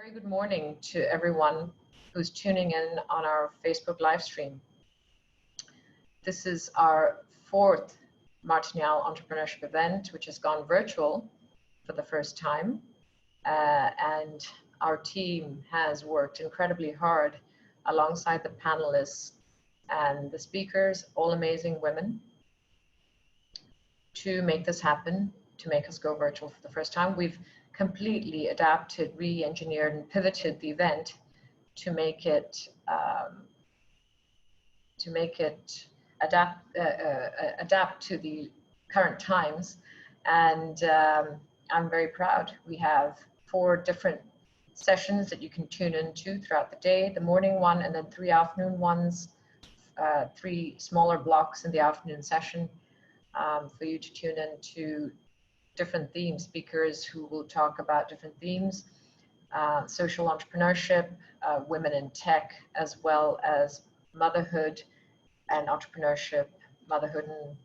Very good morning to everyone who's tuning in on our Facebook live stream. This is our fourth Martinhal Entrepreneurship event, which has gone virtual for the first time. And our team has worked incredibly hard alongside the panelists and the speakers, all amazing women, to make this happen, to make us go virtual for the first time. We've completely adapted, re-engineered, and pivoted the event to make it adapt to the current times. And I'm very proud. We have 4 different sessions that you can tune into throughout the day: the morning one, and then 3 afternoon ones, 3 smaller blocks in the afternoon session for you to tune into different themes, speakers who will talk about different themes, social entrepreneurship, women in tech, as well as motherhood and entrepreneurship, motherhood and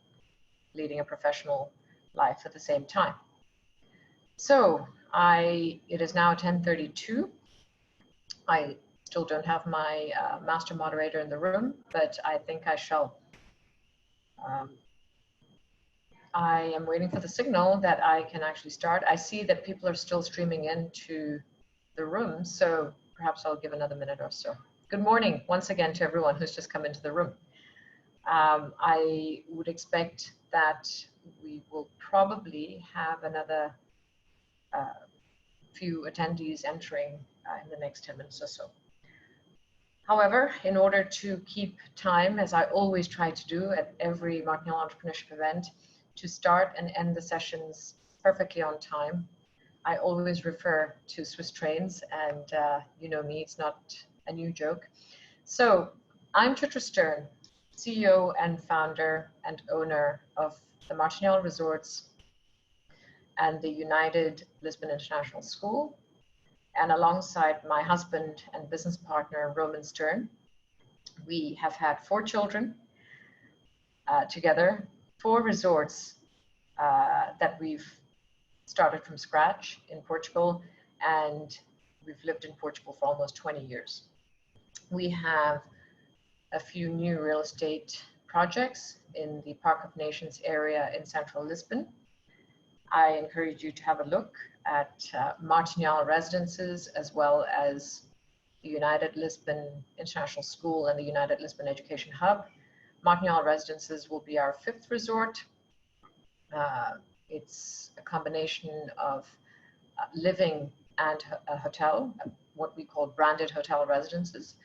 leading a professional life at the same time. So it is now 10:32. I still don't have my master moderator in the room, but I think I shall. I am waiting for the signal that I can actually start. I see that people are still streaming into the room, so perhaps I'll give another minute or so. Good morning once again to everyone who's just come into the room. I would expect that we will probably have another few attendees entering in the next 10 minutes or so. However, in order to keep time, as I always try to do at every Martinhal Entrepreneurship event, to start and end the sessions perfectly on time, I always refer to Swiss trains, and you know me, it's not a new joke. So I'm Chitra, CEO and founder and owner of the Martinhal Resorts and the United Lisbon International School. And alongside my husband and business partner, Roman Stern, we have had 4 children together, 4 resorts that we've started from scratch in Portugal, and we've lived in Portugal for almost 20 years. We have a few new real estate projects in the Park of Nations area in central Lisbon. I encourage you to have a look at Martinhal Residences, as well as the United Lisbon International School and the United Lisbon Education Hub. Martinhal Residences will be our 5th resort. It's a combination of living and a hotel, what we call branded hotel residences.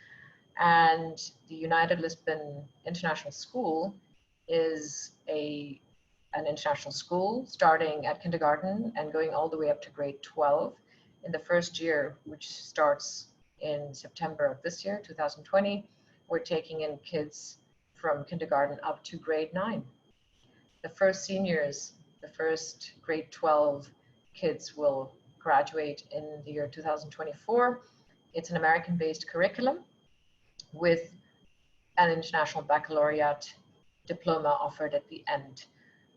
And the United Lisbon International School is an international school starting at kindergarten and going all the way up to grade 12. In the first year, which starts in September of this year, 2020, we're taking in kids from kindergarten up to grade 9. The first seniors, the first grade 12 kids will graduate in the year 2024. It's an American-based curriculum with an international baccalaureate diploma offered at the end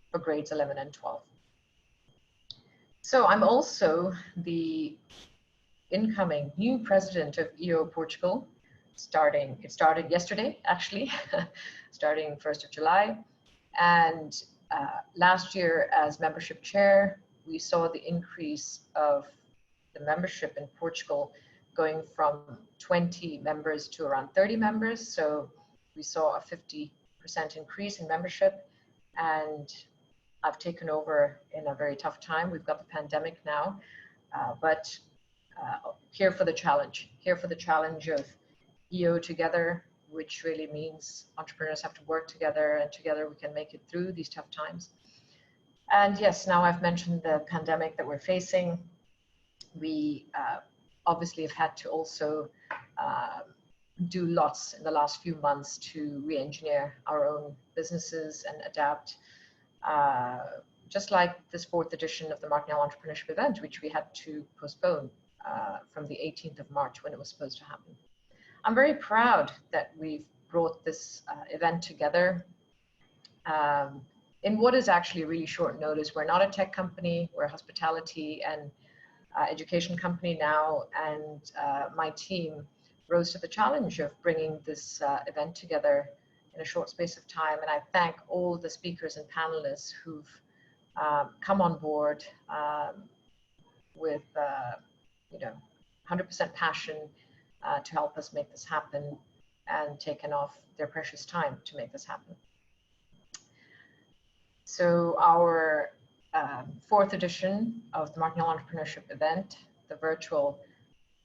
for grades 11 and 12. So I'm also the incoming new president of EO Portugal. It started yesterday, actually, starting 1st of July. And last year, as membership chair, we saw the increase of the membership in Portugal going from 20 members to around 30 members. So we saw a 50% increase in membership, and I've taken over in a very tough time. We've got the pandemic now, but here for the challenge of EO together, which really means entrepreneurs have to work together, and together we can make it through these tough times. And yes, now I've mentioned the pandemic that we're facing. We obviously have had to also do lots in the last few months to re-engineer our own businesses and adapt, just like this 4th edition of the Martinhal Entrepreneurship event, which we had to postpone from the 18th of March when it was supposed to happen. I'm very proud that we've brought this event together in what is actually really short notice. We're not a tech company, we're hospitality and education company now, and my team rose to the challenge of bringing this event together in a short space of time. And I thank all the speakers and panelists who've come on board with 100% passion to help us make this happen, and taken off their precious time to make this happen. So our fourth edition of the Martinhal Entrepreneurship event, the virtual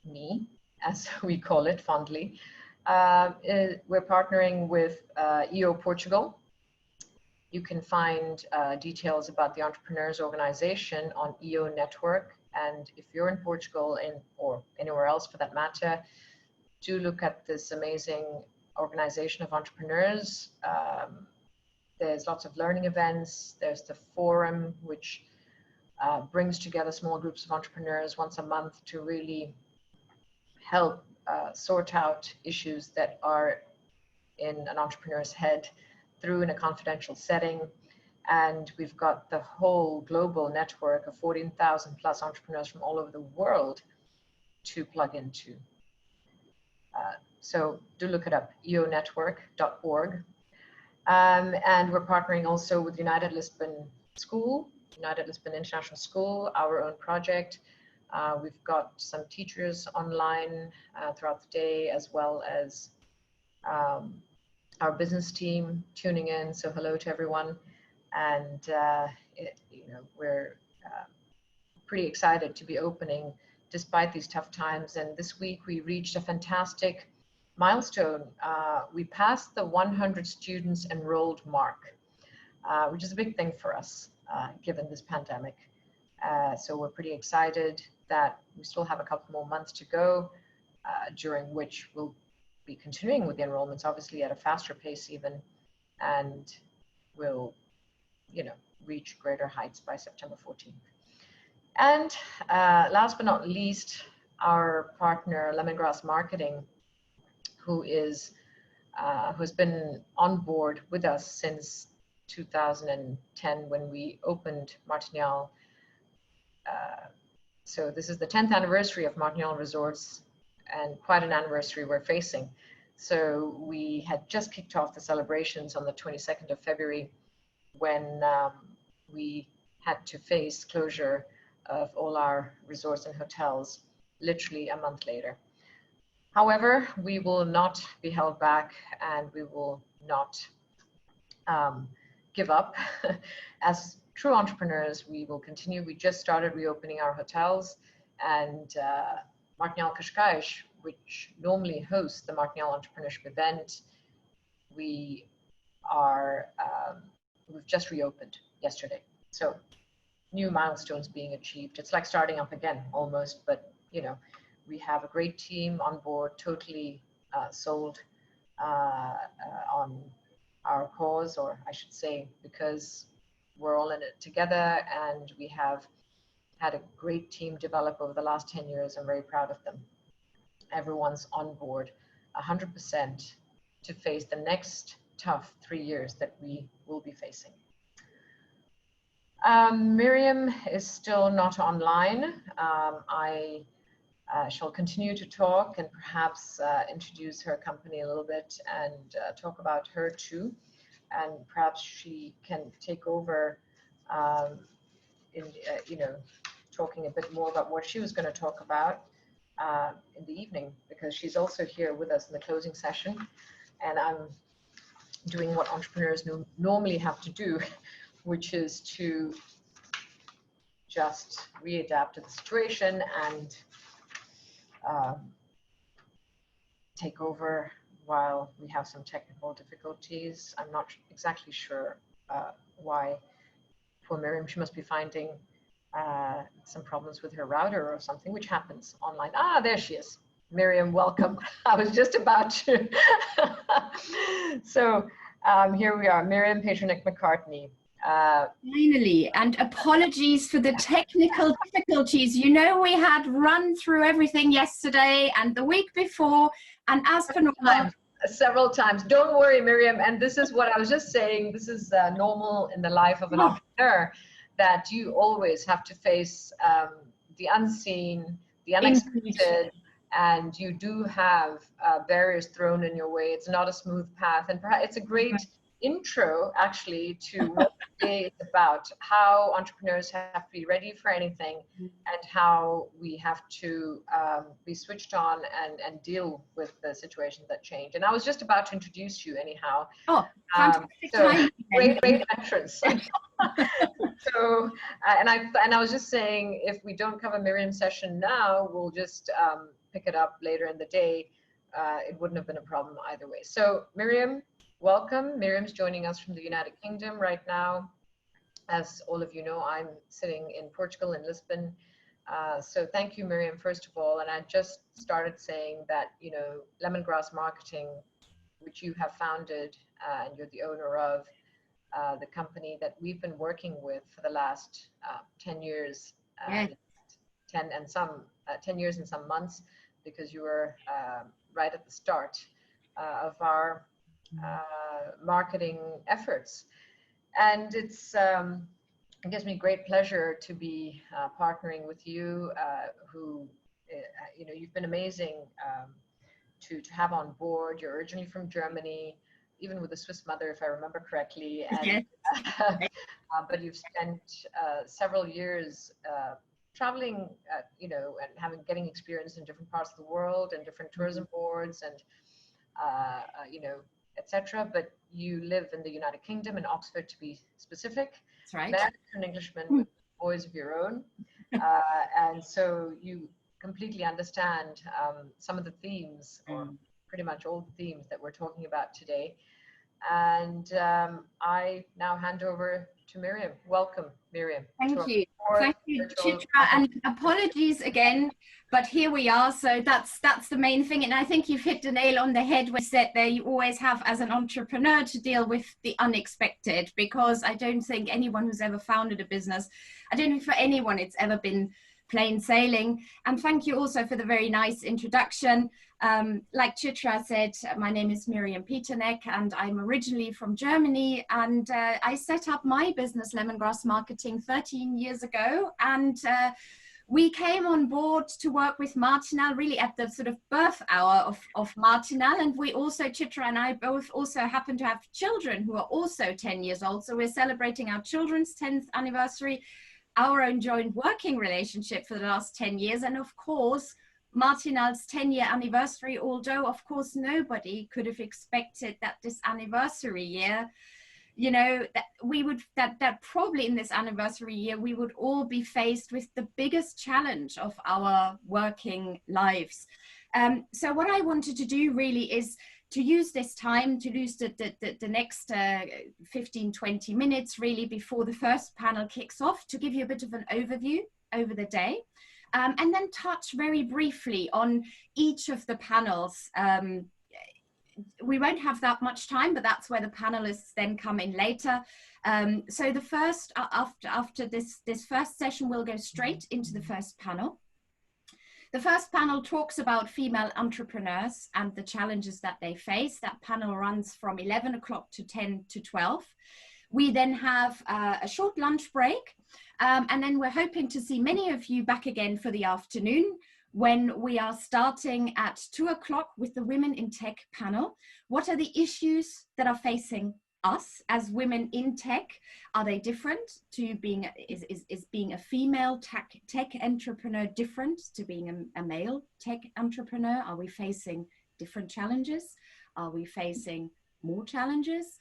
me, as we call it fondly, we're partnering with EO Portugal. You can find details about the Entrepreneurs Organization on EO Network. And if you're in Portugal or anywhere else for that matter, do look at this amazing organization of entrepreneurs. There's lots of learning events. There's the forum, which brings together small groups of entrepreneurs once a month to really help sort out issues that are in an entrepreneur's head through in a confidential setting. And we've got the whole global network of 14,000 plus entrepreneurs from all over the world to plug into. So do look it up, eonetwork.org. And we're partnering also with United Lisbon International School, our own project. We've got some teachers online throughout the day, as well as our business team tuning in. So hello to everyone. And we're pretty excited to be opening despite these tough times. And this week we reached a fantastic milestone. We passed the 100 students enrolled mark, which is a big thing for us given this pandemic. So we're pretty excited that we still have a couple more months to go, during which we'll be continuing with the enrollments, obviously at a faster pace even, and we'll reach greater heights by September 14th. And last but not least, our partner Lemongrass Marketing, who has been on board with us since 2010 when we opened Martinhal. So this is the 10th anniversary of Martinhal Resorts, and quite an anniversary we're facing. So we had just kicked off the celebrations on the 22nd of February when we had to face closure of all our resorts and hotels literally a month later. However, we will not be held back, and we will not give up. As true entrepreneurs, we will continue. We just started reopening our hotels, and Martinhal Cascais, which normally hosts the Martinhal Entrepreneurship event, we've just reopened yesterday. So new milestones being achieved. It's like starting up again almost, but we have a great team on board, totally sold on our cause, or I should say, because we're all in it together, and we have had a great team develop over the last 10 years. I'm very proud of them. Everyone's on board 100% to face the next tough 3 years that we will be facing. Mirjam is still not online. I shall continue to talk and perhaps introduce her company a little bit and talk about her too. And perhaps she can take over talking a bit more about what she was going to talk about in the evening, because she's also here with us in the closing session. And I'm doing what entrepreneurs normally have to do, which is to just readapt to the situation and take over while we have some technical difficulties. I'm not exactly sure why. For Mirjam, she must be finding some problems with her router or something, which happens online. Ah, there she is. Mirjam, welcome. I was just about to. So here we are, Mirjam Peternek-McCartney. Finally, and apologies for the technical difficulties. We had run through everything yesterday and the week before, and as per normal, several times. Don't worry, Mirjam. And this is what I was just saying. This is normal in the life of an entrepreneur, that you always have to face the unseen, the unexpected, and you do have barriers thrown in your way. It's not a smooth path, and perhaps it's a great intro actually to what today is about, how entrepreneurs have to be ready for anything and how we have to be switched on and deal with the situations that change. And I was just about to introduce you anyhow. Oh, fantastic. So great entrance. So and I was just saying, if we don't cover Mirjam's session now, we'll just pick it up later in the day. It wouldn't have been a problem either way. So Mirjam, welcome. Mirjam's joining us from the United Kingdom right now. As all of you know, I'm sitting in Portugal, in Lisbon. So thank you, Mirjam, first of all. And I just started saying that, you know, Lemongrass Marketing, which you have founded and you're the owner of, the company that we've been working with for the last 10 years, Yes. 10 years and some months, because you were right at the start of our marketing efforts. And it gives me great pleasure to be partnering with you, who, you know, you've been amazing to have on board. You're originally from Germany, even with a Swiss mother, if I remember correctly. And, Yes. but you've spent several years traveling, you know, and getting experience in different parts of the world and different tourism boards and, you know, etc. But you live in the United Kingdom, in Oxford to be specific. That's right. Married to an Englishman with boys of your own. And so you completely understand some of the themes, or pretty much all the themes that we're talking about today. And I now hand over to Mirjam. Welcome, Mirjam. Thank you. Thank you, Chitra, and apologies again, but here we are. So that's the main thing. And I think you've hit the nail on the head when you said there you always have, as an entrepreneur, to deal with the unexpected, because I don't think anyone who's ever founded a business, I don't think for anyone it's ever been plain sailing. And thank you also for the very nice introduction. Like Chitra said, my name is Mirjam Peternek, and I'm originally from Germany, and I set up my business Lemongrass Marketing 13 years ago, and we came on board to work with Martinhal really at the sort of birth hour of Martinhal. And we also, Chitra and I both also happen to have children who are also 10 years old, so we're celebrating our children's 10th anniversary, our own joint working relationship for the last 10 years. And of course, Martinhal's 10-year anniversary, although of course nobody could have expected that this anniversary year, you know, that probably in this anniversary year, we would all be faced with the biggest challenge of our working lives. So what I wanted to do really is to use this time, to use the next 15, 20 minutes really before the first panel kicks off, to give you a bit of an overview over the day, and then touch very briefly on each of the panels. We won't have that much time, but that's where the panelists then come in later. So the first, after this first session, we'll go straight into the first panel. The first panel talks about female entrepreneurs and the challenges that they face. That panel runs from 11 o'clock to 10 to 12. We then have a short lunch break, and then we're hoping to see many of you back again for the afternoon, when we are starting at 2 o'clock with the Women in Tech panel. What are the issues that are facing us as women in tech? Are they different to being, is being a female tech entrepreneur different to being a male tech entrepreneur? Are we facing different challenges? Are we facing more challenges?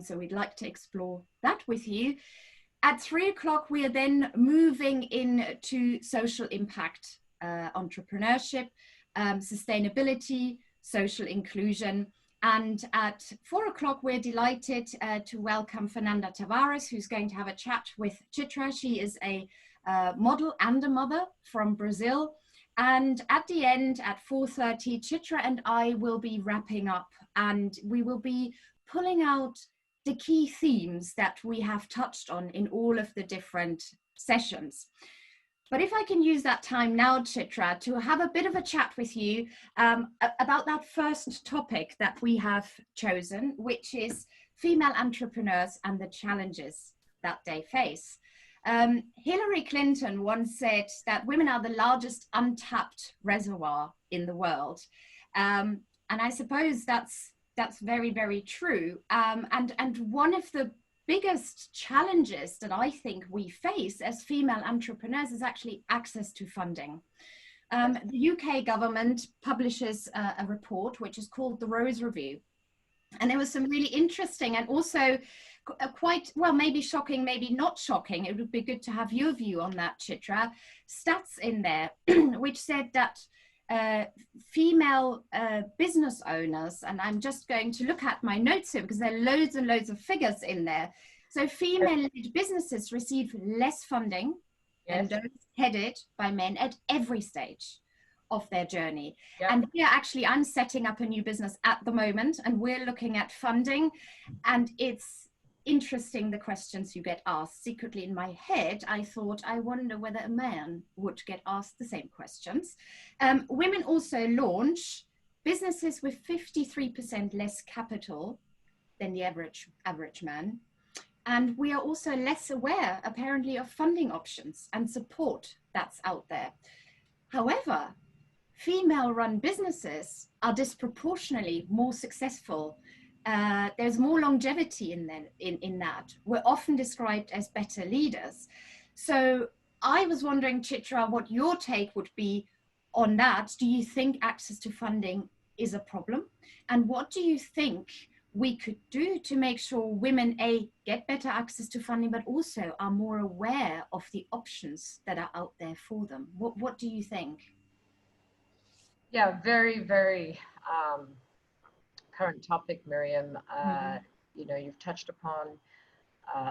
So we'd like to explore that with you. At 3 o'clock, we are then moving into social impact, entrepreneurship, sustainability, social inclusion. And at 4 o'clock, we're delighted to welcome Fernanda Tavares, who's going to have a chat with Chitra. She is a model and a mother from Brazil. And at the end, at 4:30, Chitra and I will be wrapping up, and we will be pulling out the key themes that we have touched on in all of the different sessions. But if I can use that time now, Chitra, to have a bit of a chat with you about that first topic that we have chosen, which is female entrepreneurs and the challenges that they face. Hillary Clinton once said that women are the largest untapped reservoir in the world. And I suppose that's very, very true. And one of the biggest challenges that I think we face as female entrepreneurs is actually access to funding. The UK government publishes a report which is called the Rose Review. And there was some really interesting and also quite, well, maybe shocking, maybe not shocking. It would be good to have your view on that, Chitra. Stats in there, which said that female business owners, and I'm just going to look at my notes here because there are loads and loads of figures in there. So female-led businesses receive less funding than those headed by men at every stage of their journey. And here actually I'm setting up a new business at the moment and we're looking at funding, and it's interesting the questions you get asked. Secretly in my head I thought, I wonder whether a man would get asked the same questions. Women also launch businesses with 53% less capital than the average man, and we are also less aware apparently of funding options and support that's out there. However, female-run businesses are disproportionately more successful. There's more longevity in that. We're often described as better leaders. So I was wondering, Chitra, what your take would be on that. Do you think access to funding is a problem? And what do you think we could do to make sure women, A, get better access to funding, but also are more aware of the options that are out there for them? What do you think? Yeah, very, very current topic, Mirjam. You know, you've touched upon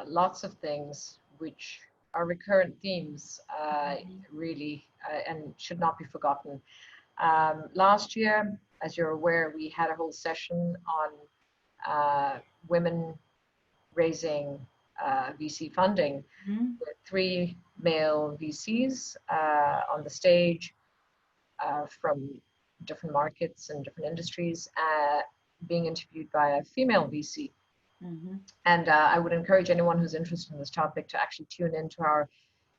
lots of things which are recurrent themes, really, and should not be forgotten. Last year, as you're aware, we had a whole session on women raising VC funding with 3 male VCs on the stage from different markets and different industries, being interviewed by a female VC. And I would encourage anyone who's interested in this topic to actually tune into our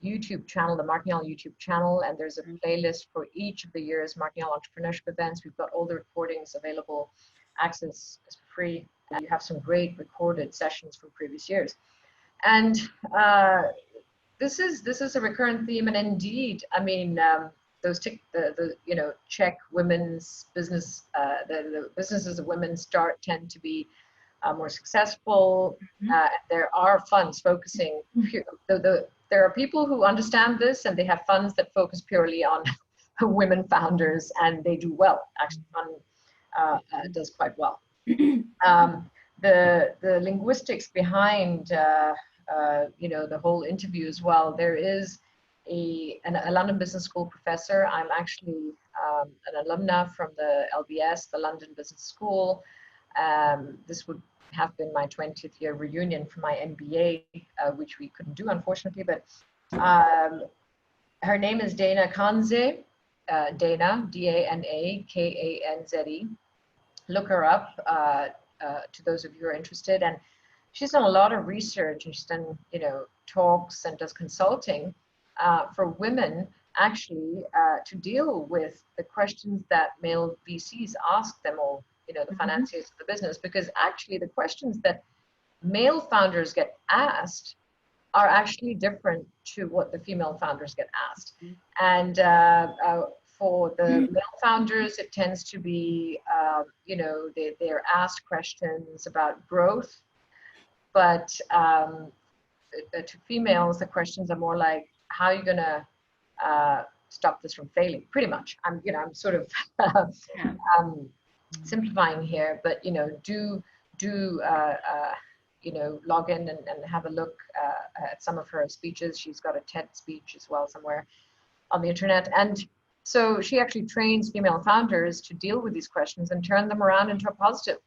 YouTube channel, the Martinhal YouTube channel, and there's a playlist for each of the year's Martinhal Entrepreneurship events. We've got all the recordings available, access is free, and you have some great recorded sessions from previous years. And this is a recurrent theme, and indeed, I mean, those you know, Czech women's business, the businesses of women tend to be more successful. There are funds focusing. There are people who understand this, and they have funds that focus purely on women founders, and they do well. Actually, fund does quite well. The linguistics behind you know, the whole interview as well. There is a London Business School professor. I'm actually an alumna from the LBS, the London Business School. This would have been my 20th year reunion for my MBA, which we couldn't do, unfortunately, but her name is Dana Kanze, Dana, D-A-N-A-K-A-N-Z-E. Look her up, to those of you who are interested. And she's done a lot of research, and she's done, you know, talks and does consulting for women, actually, to deal with the questions that male VCs ask them, or, you know, the financiers of the business, because actually the questions that male founders get asked are actually different to what the female founders get asked. And for the male founders, it tends to be, you know, they're asked questions about growth, but to females, the questions are more like, how are you gonna stop this from failing? Pretty much. I'm sort of simplifying here, but, you know, do you know, log in and have a look at some of her speeches. She's got a TED speech as well somewhere on the internet. And so she actually trains female founders to deal with these questions and turn them around into a positive.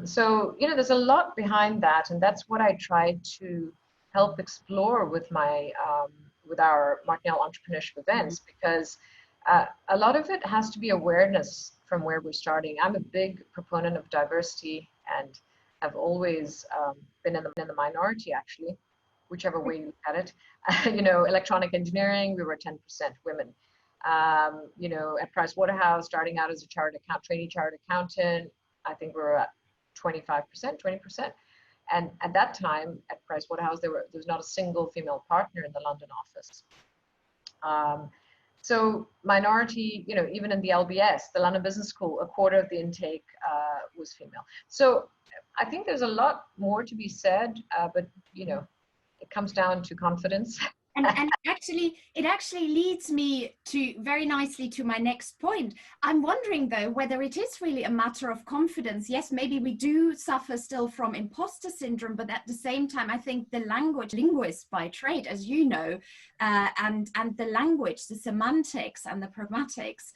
So, you know, there's a lot behind that, and that's what I tried to help explore with my with our Martinhal Entrepreneurship events, because a lot of it has to be awareness from where we're starting. I'm a big proponent of diversity and have always been in the minority, actually. whichever way you look at it. Electronic engineering, we were 10% women. At Pricewaterhouse, starting out as a trainee chartered accountant, I think we were at 25%, 20%. And at that time at Pricewaterhouse, there was not a single female partner in the London office. So minority, even in the LBS, the London Business School, a quarter of the intake was female. So I think there's a lot more to be said, but it comes down to confidence. And it actually leads me very nicely to my next point. I'm wondering though, whether it is really a matter of confidence. Yes, maybe we do suffer still from imposter syndrome, but at the same time, I think the linguist by trade, as you know, and the language, the semantics and the pragmatics,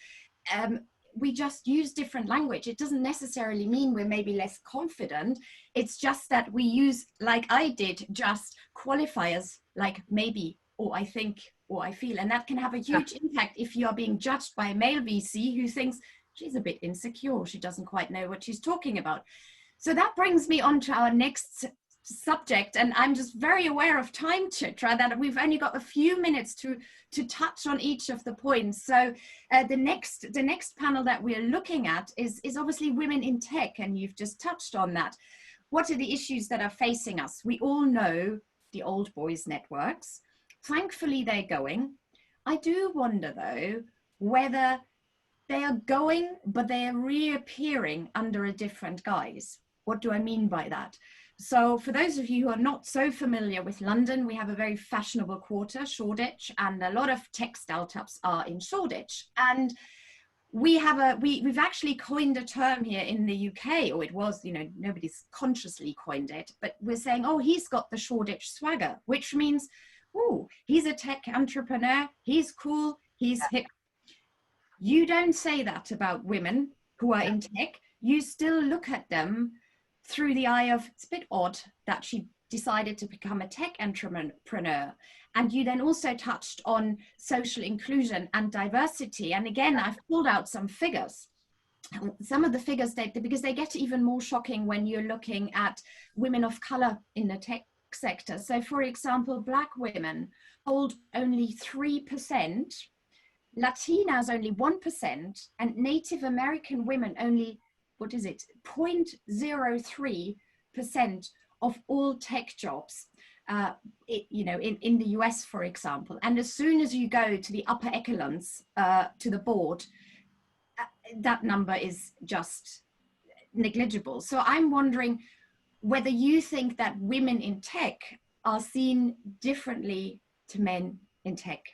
we just use different language. It doesn't necessarily mean we're maybe less confident. It's just that we use, like I did, just qualifiers like maybe, or I think, or I feel. And that can have a huge impact if you are being judged by a male VC who thinks she's a bit insecure. She doesn't quite know what she's talking about. So that brings me on to our next subject. And I'm just very aware of time, Chitra, that we've only got a few minutes to touch on each of the points. So the next panel that we're looking at is obviously women in tech. And you've just touched on that. What are the issues that are facing us? We all know the old boys networks. Thankfully, they're going. I do wonder, though, whether they are going, but they are reappearing under a different guise. What do I mean by that? So for those of you who are not so familiar with London, we have a very fashionable quarter, Shoreditch, and a lot of tech startups are in Shoreditch. And we've actually coined a term here in the UK, or it was, nobody's consciously coined it, but we're saying, oh, he's got the Shoreditch swagger, which means, oh, he's a tech entrepreneur, he's cool, he's hip. You don't say that about women who are in tech. You still look at them through the eye of, it's a bit odd that she decided to become a tech entrepreneur. And you then also touched on social inclusion and diversity. And again, I've pulled out some figures. Some of the figures, because they get even more shocking when you're looking at women of color in the tech sector. So for example, Black women hold only 3%, Latinas only 1%, and Native American women only, 0.03% of all tech jobs, in the US, for example. And as soon as you go to the upper echelons, to the board, that number is just negligible. So I'm wondering whether you think that women in tech are seen differently to men in tech.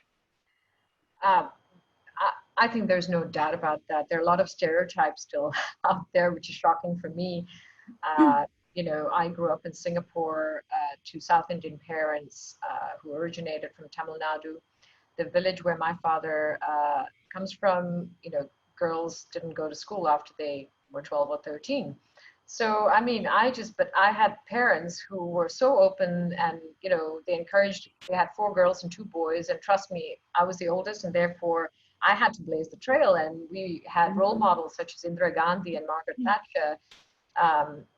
I think there's no doubt about that. There are a lot of stereotypes still out there, which is shocking for me. I grew up in Singapore to South Indian parents who originated from Tamil Nadu. The village where my father comes from, girls didn't go to school after they were 12 or 13. So, but I had parents who were so open and, they had 4 girls and 2 boys. And trust me, I was the oldest, and therefore I had to blaze the trail. And we had role models such as Indira Gandhi and Margaret Thatcher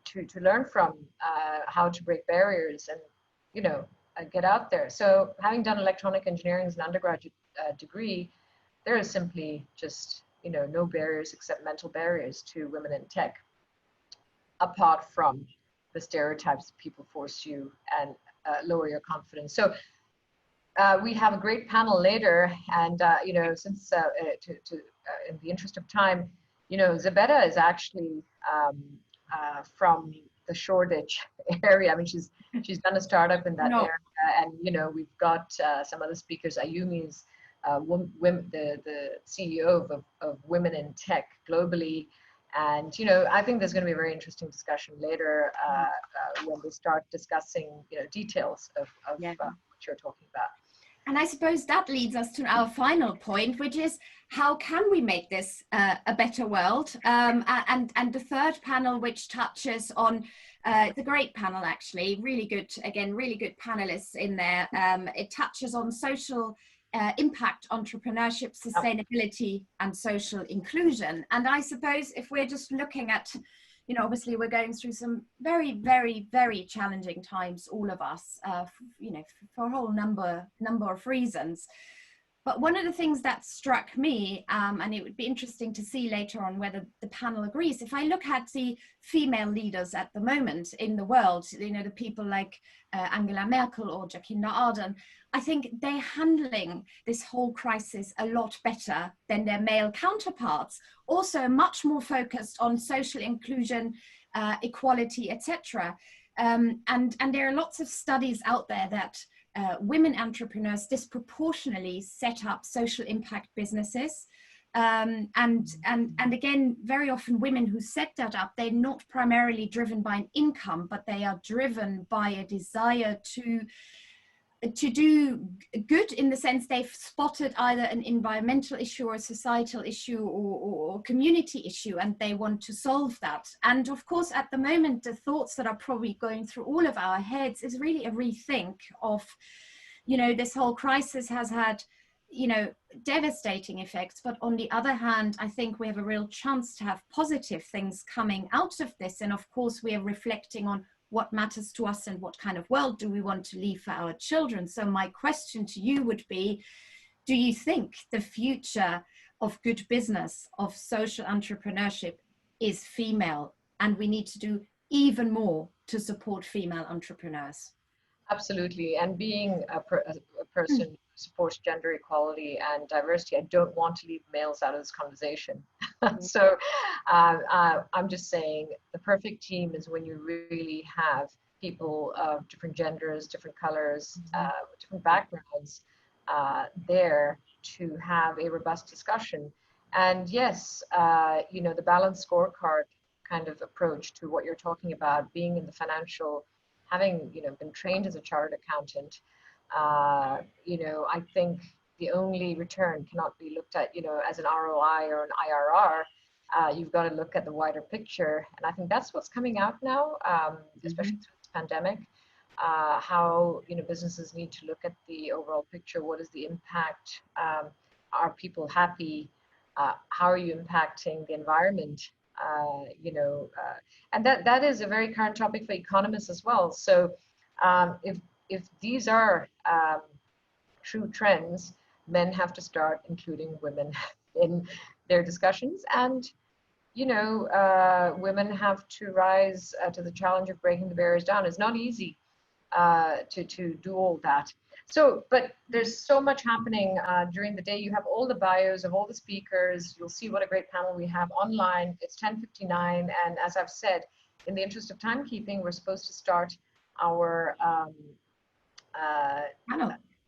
to learn from how to break barriers and, get out there. So having done electronic engineering as an undergraduate degree, there is simply just, no barriers except mental barriers to women in tech, apart from the stereotypes that people force you and lower your confidence. So we have a great panel later, and since in the interest of time, Zabetta is actually from the Shoreditch area. she's done a startup in that area, and we've got some other speakers. Ayumi is the CEO of Women in Tech globally. And, I think there's going to be a very interesting discussion later when we start discussing, details of what you're talking about. And I suppose that leads us to our final point, which is how can we make this a better world? And the third panel, which touches on, it's a great panel, actually, really good panelists in there. It touches on social impact, entrepreneurship, sustainability, and social inclusion. And I suppose if we're just looking at, you know, obviously we're going through some very, very, very challenging times, all of us, you know, for a whole number of reasons. But one of the things that struck me, and it would be interesting to see later on whether the panel agrees, if I look at the female leaders at the moment in the world, you know, the people like Angela Merkel or Jacinda Ardern, I think they're handling this whole crisis a lot better than their male counterparts. Also much more focused on social inclusion, equality, etc. And there are lots of studies out there that women entrepreneurs disproportionately set up social impact businesses. And again, very often women who set that up, they're not primarily driven by an income, but they are driven by a desire to do good, in the sense they've spotted either an environmental issue or a societal issue or community issue, and they want to solve that. And of course, at the moment, the thoughts that are probably going through all of our heads is really a rethink of, you know, this whole crisis has had, you know, devastating effects, but on the other hand, I think we have a real chance to have positive things coming out of this. And of course, we are reflecting on what matters to us and what kind of world do we want to leave for our children. So my question to you would be, do you think the future of good business, of social entrepreneurship, is female, and we need to do even more to support female entrepreneurs? Absolutely. And being a person who supports gender equality and diversity, I don't want to leave males out of this conversation. So I'm just saying the perfect team is when you really have people of different genders, different colors, different backgrounds there to have a robust discussion. And yes, you know, the balanced scorecard kind of approach to what you're talking about, being in the financial, having, you know, been trained as a chartered accountant, you know, I think the only return cannot be looked at, you know, as an ROI or an IRR. You've got to look at the wider picture. And I think that's what's coming out now, especially through this pandemic, how, you know, businesses need to look at the overall picture. What is the impact? Are people happy? How are you impacting the environment? You know, and that is a very current topic for economists as well. So if these are true trends, men have to start including women in their discussions, and you know, women have to rise to the challenge of breaking the barriers down. It's not easy to do all that. So, but there's so much happening during the day. You have all the bios of all the speakers. You'll see what a great panel we have online. It's 10:59, and as I've said, in the interest of timekeeping, we're supposed to start our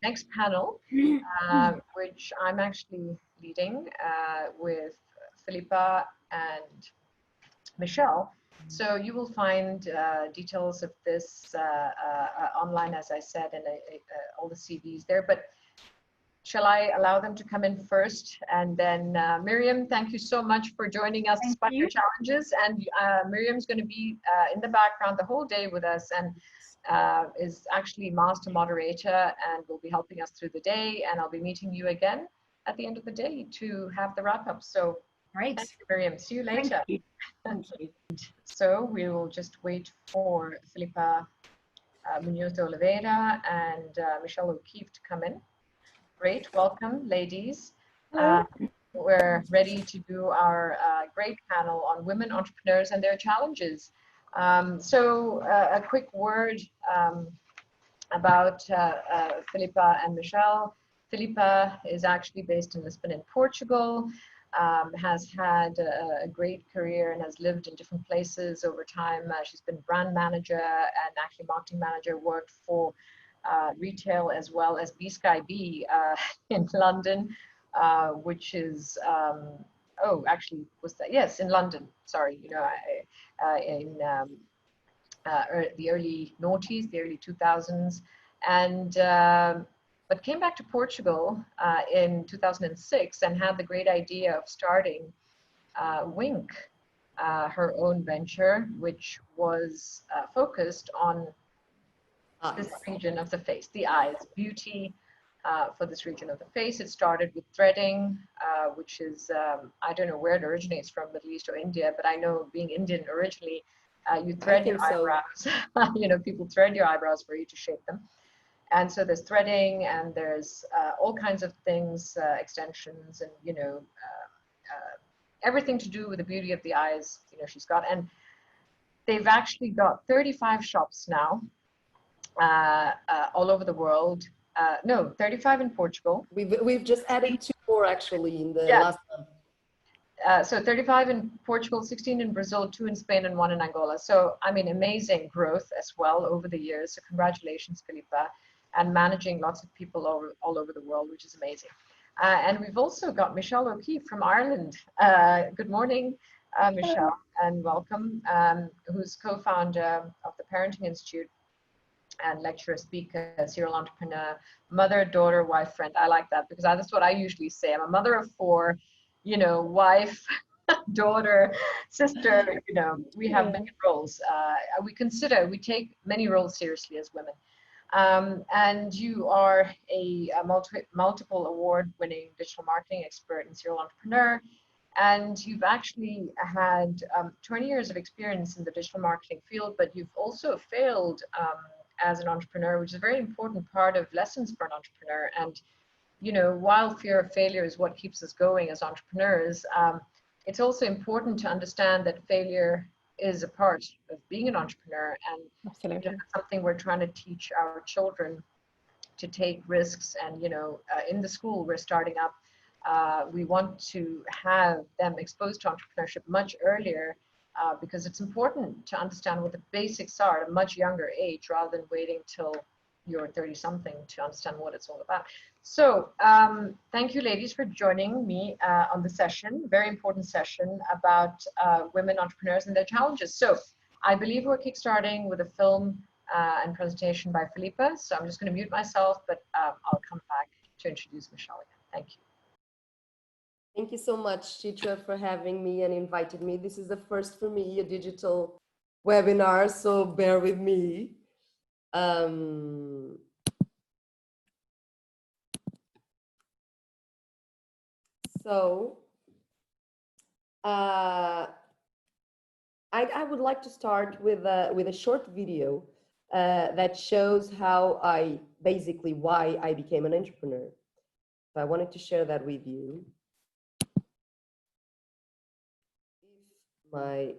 next panel, which I'm actually leading with Filipa and Michelle. So you will find details of this online, as I said, and all the CVs there. But shall I allow them to come in first? And then Mirjam, thank you so much for joining us despite your challenges. And Mirjam's going to be in the background the whole day with us, and is actually master moderator, and will be helping us through the day. And I'll be meeting you again at the end of the day to have the wrap up. So great. Thank you, Mirjam. See you later. Thank you. Thank you. So we will just wait for Filipa, Muñoz de Oliveira, and Michelle O'Keefe to come in. Great, welcome, ladies. We're ready to do our great panel on women entrepreneurs and their challenges. So a quick word about Filipa and Michelle. Filipa is actually based in Lisbon in Portugal. Has had a great career and has lived in different places over time. She's been brand manager and actually marketing manager, worked for retail as well as B-Sky B in London, which is, oh, actually was that, yes, in London, sorry, you know, in the early noughties, the early 2000s, and but came back to Portugal in 2006 and had the great idea of starting Wink, her own venture, which was focused on this region of the face, the eyes, beauty, for this region of the face. It started with threading, which is, I don't know where it originates from, Middle East or India, but I know being Indian originally, you thread your eyebrows. You know, people thread your eyebrows for you to shape them. And so there's threading, and there's all kinds of things, extensions, and, you know, everything to do with the beauty of the eyes, you know, she's got. And they've actually got 35 shops now, all over the world. No, 35 in Portugal. We've just added 2 more actually in the last month. So 35 in Portugal, 16 in Brazil, 2 in Spain, and 1 in Angola. So, I mean, amazing growth as well over the years. So congratulations, Filipa, and managing lots of people all over the world, which is amazing. And we've also got Michelle O'Keefe from Ireland. Good morning, Michelle, and welcome, who's co-founder of the Parenting Institute and lecturer, speaker, serial entrepreneur, mother, daughter, wife, friend. I like that because that's what I usually say. I'm a mother of 4, you know, wife, daughter, sister, you know, we have many roles. We take many roles seriously as women. And you are a multiple award-winning digital marketing expert and serial entrepreneur. And you've actually had 20 years of experience in the digital marketing field, but you've also failed as an entrepreneur, which is a very important part of lessons for an entrepreneur. And, you know, while fear of failure is what keeps us going as entrepreneurs, it's also important to understand that failure is a part of being an entrepreneur. And absolutely, that's something we're trying to teach our children, to take risks. And, you know, in the school we're starting up, we want to have them exposed to entrepreneurship much earlier, because it's important to understand what the basics are at a much younger age, rather than waiting till you're 30-something to understand what it's all about. So thank you, ladies, for joining me on the session, very important session about women entrepreneurs and their challenges. So I believe we're kickstarting with a film and presentation by Filipa. So I'm just going to mute myself, but I'll come back to introduce Michelle again. Thank you. Thank you so much, Chitra, for having me and invited me. This is the first for me, a digital webinar, so bear with me. I would like to start with a short video that shows how why I became an entrepreneur. So I wanted to share that with you. Okay.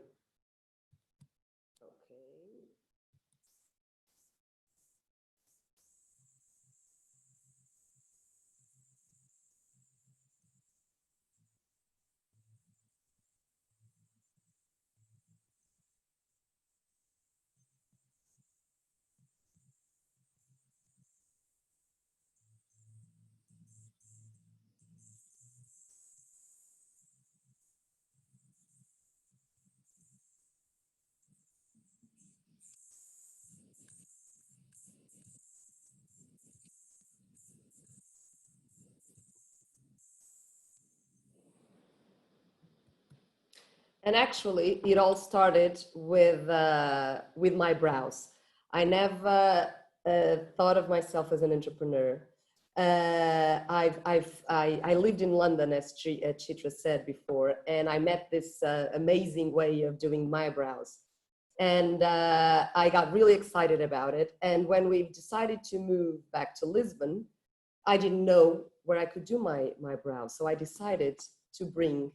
And actually, it all started with my brows. I never thought of myself as an entrepreneur. I lived in London, as Chitra said before, and I met this amazing way of doing my brows. And I got really excited about it. And when we decided to move back to Lisbon, I didn't know where I could do my brows. So I decided to bring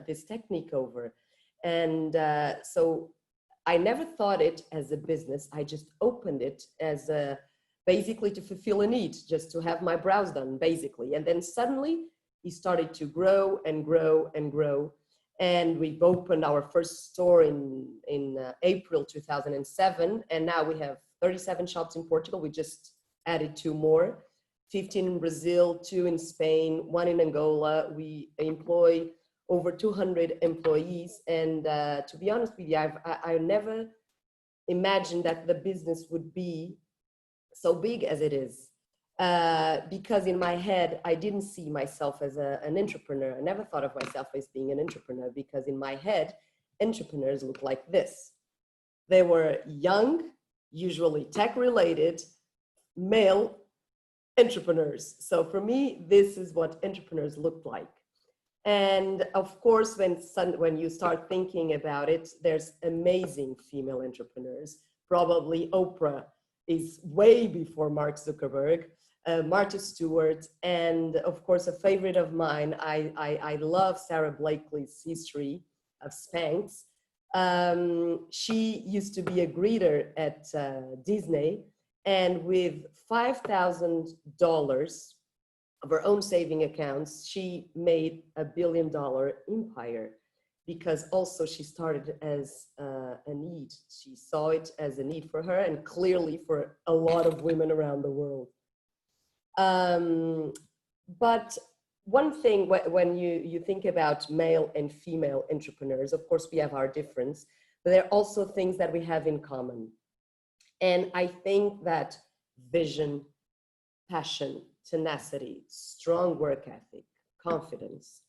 this technique over. And so I never thought it as a business. I just opened it as basically to fulfill a need, just to have my brows done, basically. And then suddenly it started to grow and grow and grow. And we've opened our first store in April 2007. And now we have 37 shops in Portugal. We just added 2 more, 15 in Brazil, 2 in Spain, 1 in Angola. We employ over 200 employees. And to be honest with you, I never imagined that the business would be so big as it is. Because in my head, I didn't see myself as an entrepreneur. I never thought of myself as being an entrepreneur, because in my head, entrepreneurs look like this. They were young, usually tech-related, male, entrepreneurs. So for me, this is what entrepreneurs look like. And of course, when you start thinking about it, there's amazing female entrepreneurs. Probably Oprah is way before Mark Zuckerberg, Martha Stewart, and of course, a favorite of mine, I love Sarah Blakely's history of Spanx. She used to be a greeter at Disney, and with $5,000 of her own saving accounts, she made $1 billion empire, because also she started as a need. She saw it as a need for her, and clearly for a lot of women around the world. But one thing, when you think about male and female entrepreneurs, of course we have our difference, but there are also things that we have in common. And I think that vision, passion, tenacity, strong work ethic, confidence,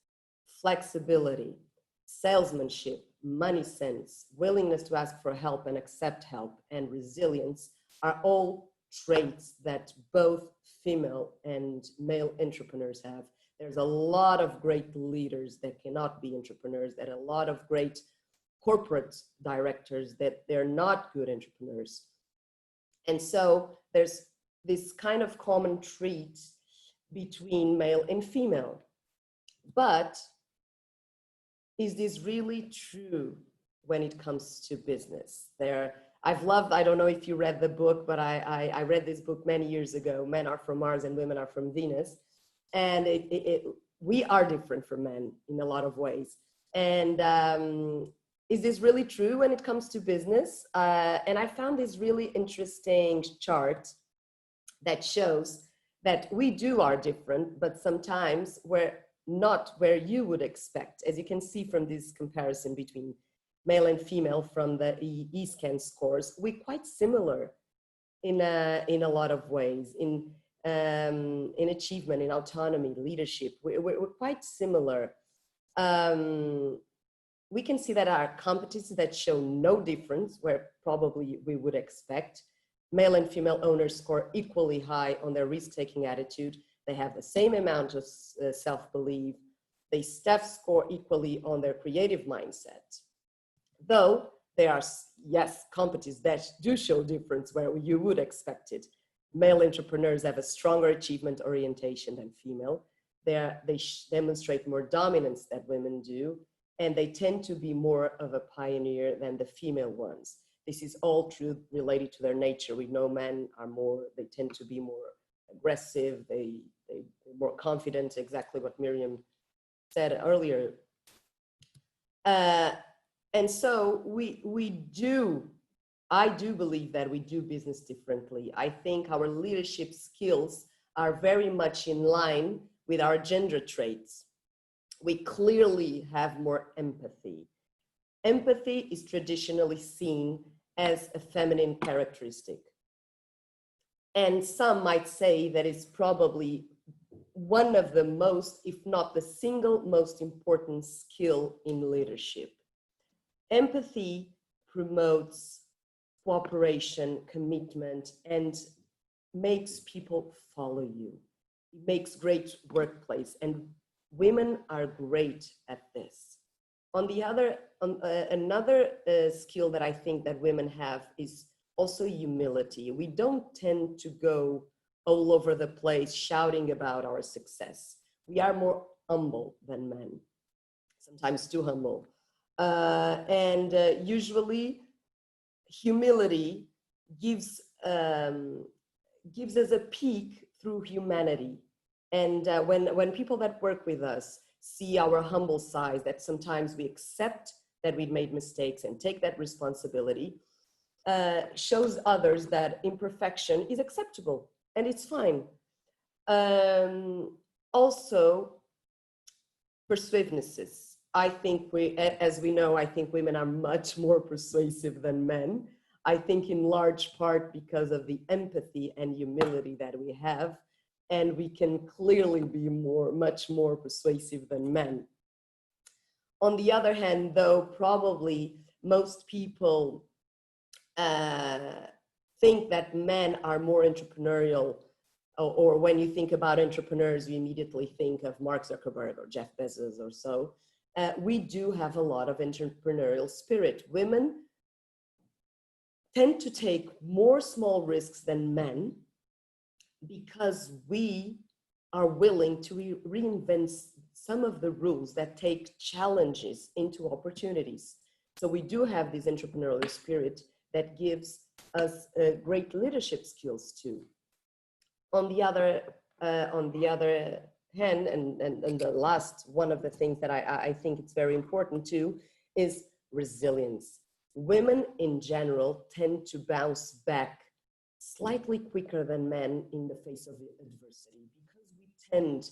flexibility, salesmanship, money sense, willingness to ask for help and accept help, and resilience are all traits that both female and male entrepreneurs have. There's a lot of great leaders that cannot be entrepreneurs, that a lot of great corporate directors that they're not good entrepreneurs. And so there's this kind of common trait between male and female. But is this really true when it comes to business? I don't know if you read the book, but I read this book many years ago, Men Are From Mars and Women Are From Venus. And we are different from men in a lot of ways. And is this really true when it comes to business? And I found this really interesting chart that shows that we are different, but sometimes we're not where you would expect. As you can see from this comparison between male and female from the eScan scores, we're quite similar in a lot of ways, in achievement, in autonomy, leadership. We're quite similar. We can see that our competencies that show no difference, where probably we would expect. Male and female owners score equally high on their risk-taking attitude. They have the same amount of self-belief. They staff score equally on their creative mindset. Though there are, yes, competencies that do show difference where you would expect it. Male entrepreneurs have a stronger achievement orientation than female. They demonstrate more dominance than women do, and they tend to be more of a pioneer than the female ones. This is all true related to their nature. We know men are they tend to be more aggressive, they're more confident, exactly what Mirjam said earlier. And so I do believe that we do business differently. I think our leadership skills are very much in line with our gender traits. We clearly have more empathy. Empathy is traditionally seen as a feminine characteristic. And some might say that it's probably one of the most, if not the single most important skill in leadership. Empathy promotes cooperation, commitment, and makes people follow you. It makes great workplace, and women are great at this. On the other, another skill that I think that women have is also humility. We don't tend to go all over the place shouting about our success. We are more humble than men, sometimes too humble. Usually humility gives us a peek through humanity. And when people that work with us see our humble side, that sometimes we accept that we made mistakes and take that responsibility, shows others that imperfection is acceptable and it's fine. Also, persuasiveness. I think as we know, I think women are much more persuasive than men. I think in large part because of the empathy and humility that we have, and we can clearly be much more persuasive than men. On the other hand, though, probably most people think that men are more entrepreneurial or when you think about entrepreneurs, you immediately think of Mark Zuckerberg or Jeff Bezos or so. We do have a lot of entrepreneurial spirit. Women tend to take more small risks than men because we are willing to reinvent some of the rules that take challenges into opportunities. So we do have this entrepreneurial spirit that gives us great leadership skills too. On the other hand, and the last one of the things that I think it's very important too is resilience. Women in general tend to bounce back slightly quicker than men in the face of adversity because we tend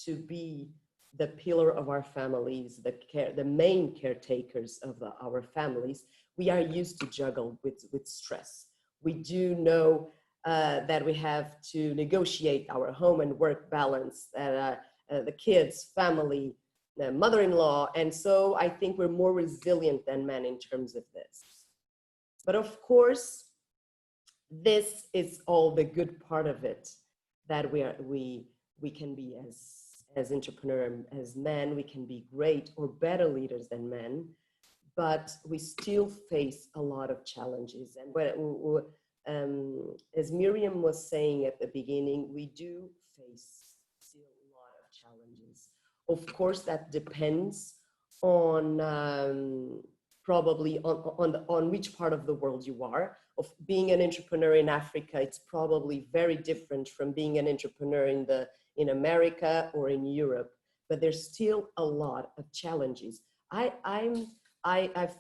to be the pillar of our families, the main caretakers of our families. We are used to juggle with stress. We do know that we have to negotiate our home and work balance, the kids, family, the mother-in-law. And so I think we're more resilient than men in terms of this. But of course, this is all the good part of it, that we can be as entrepreneurs, as men, we can be great or better leaders than men, but we still face a lot of challenges. And as Mirjam was saying at the beginning, we do face still a lot of challenges. Of course, that depends on probably on which part of the world you are. Of being an entrepreneur in Africa, it's probably very different from being an entrepreneur in America or in Europe, but there's still a lot of challenges. I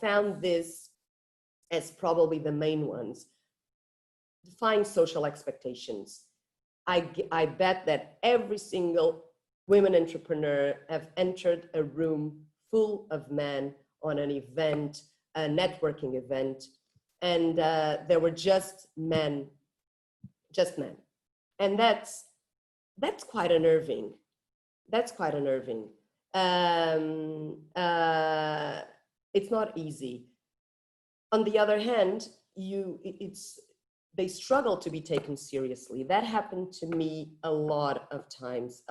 found this as probably the main ones. Define social expectations. I bet that every single women entrepreneur have entered a room full of men on an event, a networking event, and there were just men. And that's quite unnerving. That's quite unnerving. It's not easy. On the other hand, they struggle to be taken seriously. That happened to me a lot of times.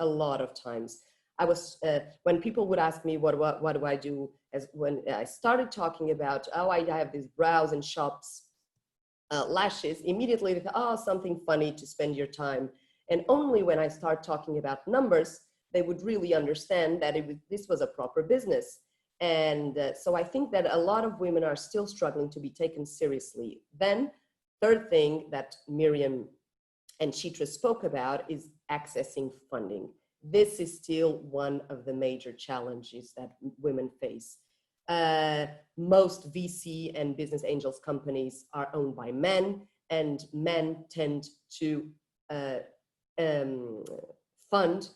I was, when people would ask me, what do I do? When I started talking about, I have these brows and shops, lashes, immediately they thought, oh, something funny to spend your time. And only when I start talking about numbers, they would really understand that this was a proper business. And so I think that a lot of women are still struggling to be taken seriously. Then, third thing that Mirjam and Chitra spoke about is accessing funding. This is still one of the major challenges that women face. Most VC and business angels companies are owned by men, and men tend to fund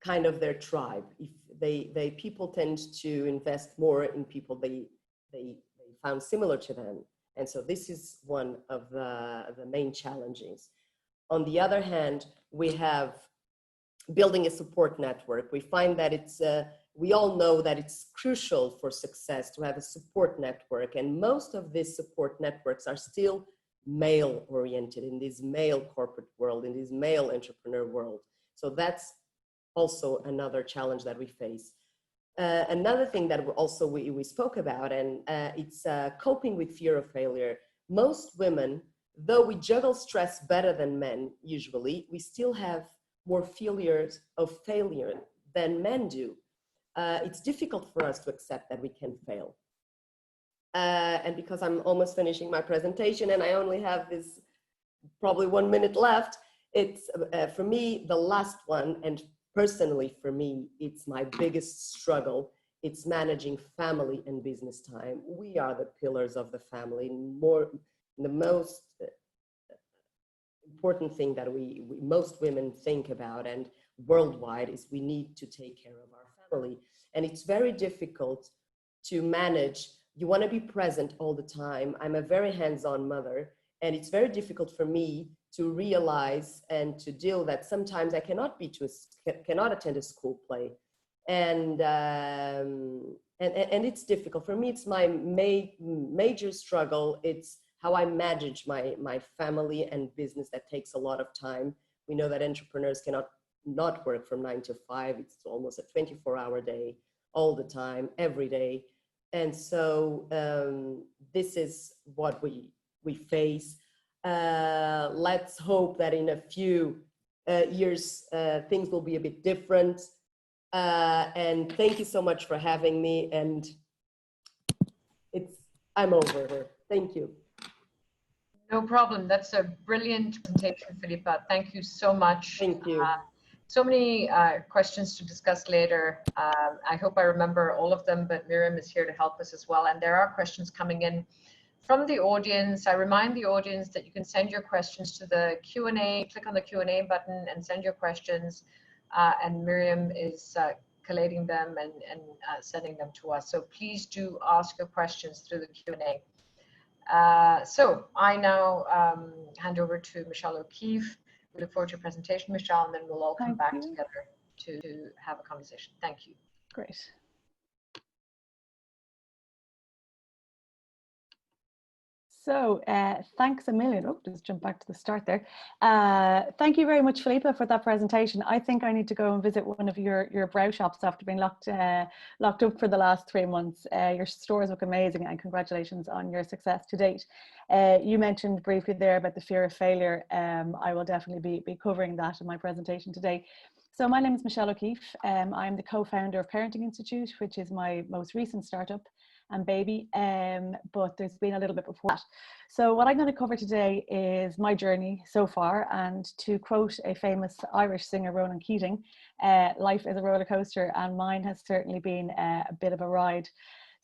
kind of their tribe. If people tend to invest more in people they found similar to them. And so this is one of the main challenges. On the other hand, we have building a support network. We find that we all know that it's crucial for success to have a support network. And most of these support networks are still male oriented in this male corporate world, in this male entrepreneur world. So that's also another challenge that we face. Another thing that also we spoke about, and it's coping with fear of failure. Most women, though we juggle stress better than men usually, we still have more fears of failure than men do. It's difficult for us to accept that we can fail. And because I'm almost finishing my presentation and I only have this probably 1 minute left, it's for me, the last one, and personally for me, it's my biggest struggle. It's managing family and business time. We are the pillars of the family. The most important thing that most women think about and worldwide is we need to take care of our family. And it's very difficult to manage. You want to be present all the time. I'm a very hands-on mother, and it's very difficult for me to realize and to deal that sometimes I cannot attend a school play. And it's difficult. For me, it's my major struggle. It's how I manage my family and business that takes a lot of time, We know that entrepreneurs cannot not work from 9 to 5. It's almost a 24-hour day, all the time, every day. And so this is what we face. Let's hope that in a few years, things will be a bit different. And thank you so much for having me. And I'm over here. Thank you. No problem. That's a brilliant presentation, Filipa. Thank you so much. Thank you. So many questions to discuss later. I hope I remember all of them, but Mirjam is here to help us as well. And there are questions coming in from the audience. I remind the audience that you can send your questions to the Q&A, click on the Q&A button and send your questions. And Mirjam is collating them and sending them to us. So please do ask your questions through the Q&A. So I now hand over to Michelle O'Keefe. We look forward to your presentation, Michelle, and then we'll all come back together to have a conversation. Thank you. Great. So thanks a million. Oh, just jump back to the start there. Thank you very much, Filipa, for that presentation. I think I need to go and visit one of your brow shops after being locked up for the last 3 months. Your stores look amazing, and congratulations on your success to date. You mentioned briefly there about the fear of failure. I will definitely be covering that in my presentation today. So my name is Michelle O'Keefe. I'm the co-founder of Parenting Institute, which is my most recent startup and baby, but there's been a little bit before that. So what I'm going to cover today is my journey so far, and to quote a famous Irish singer, Ronan Keating, life is a roller coaster, and mine has certainly been a bit of a ride.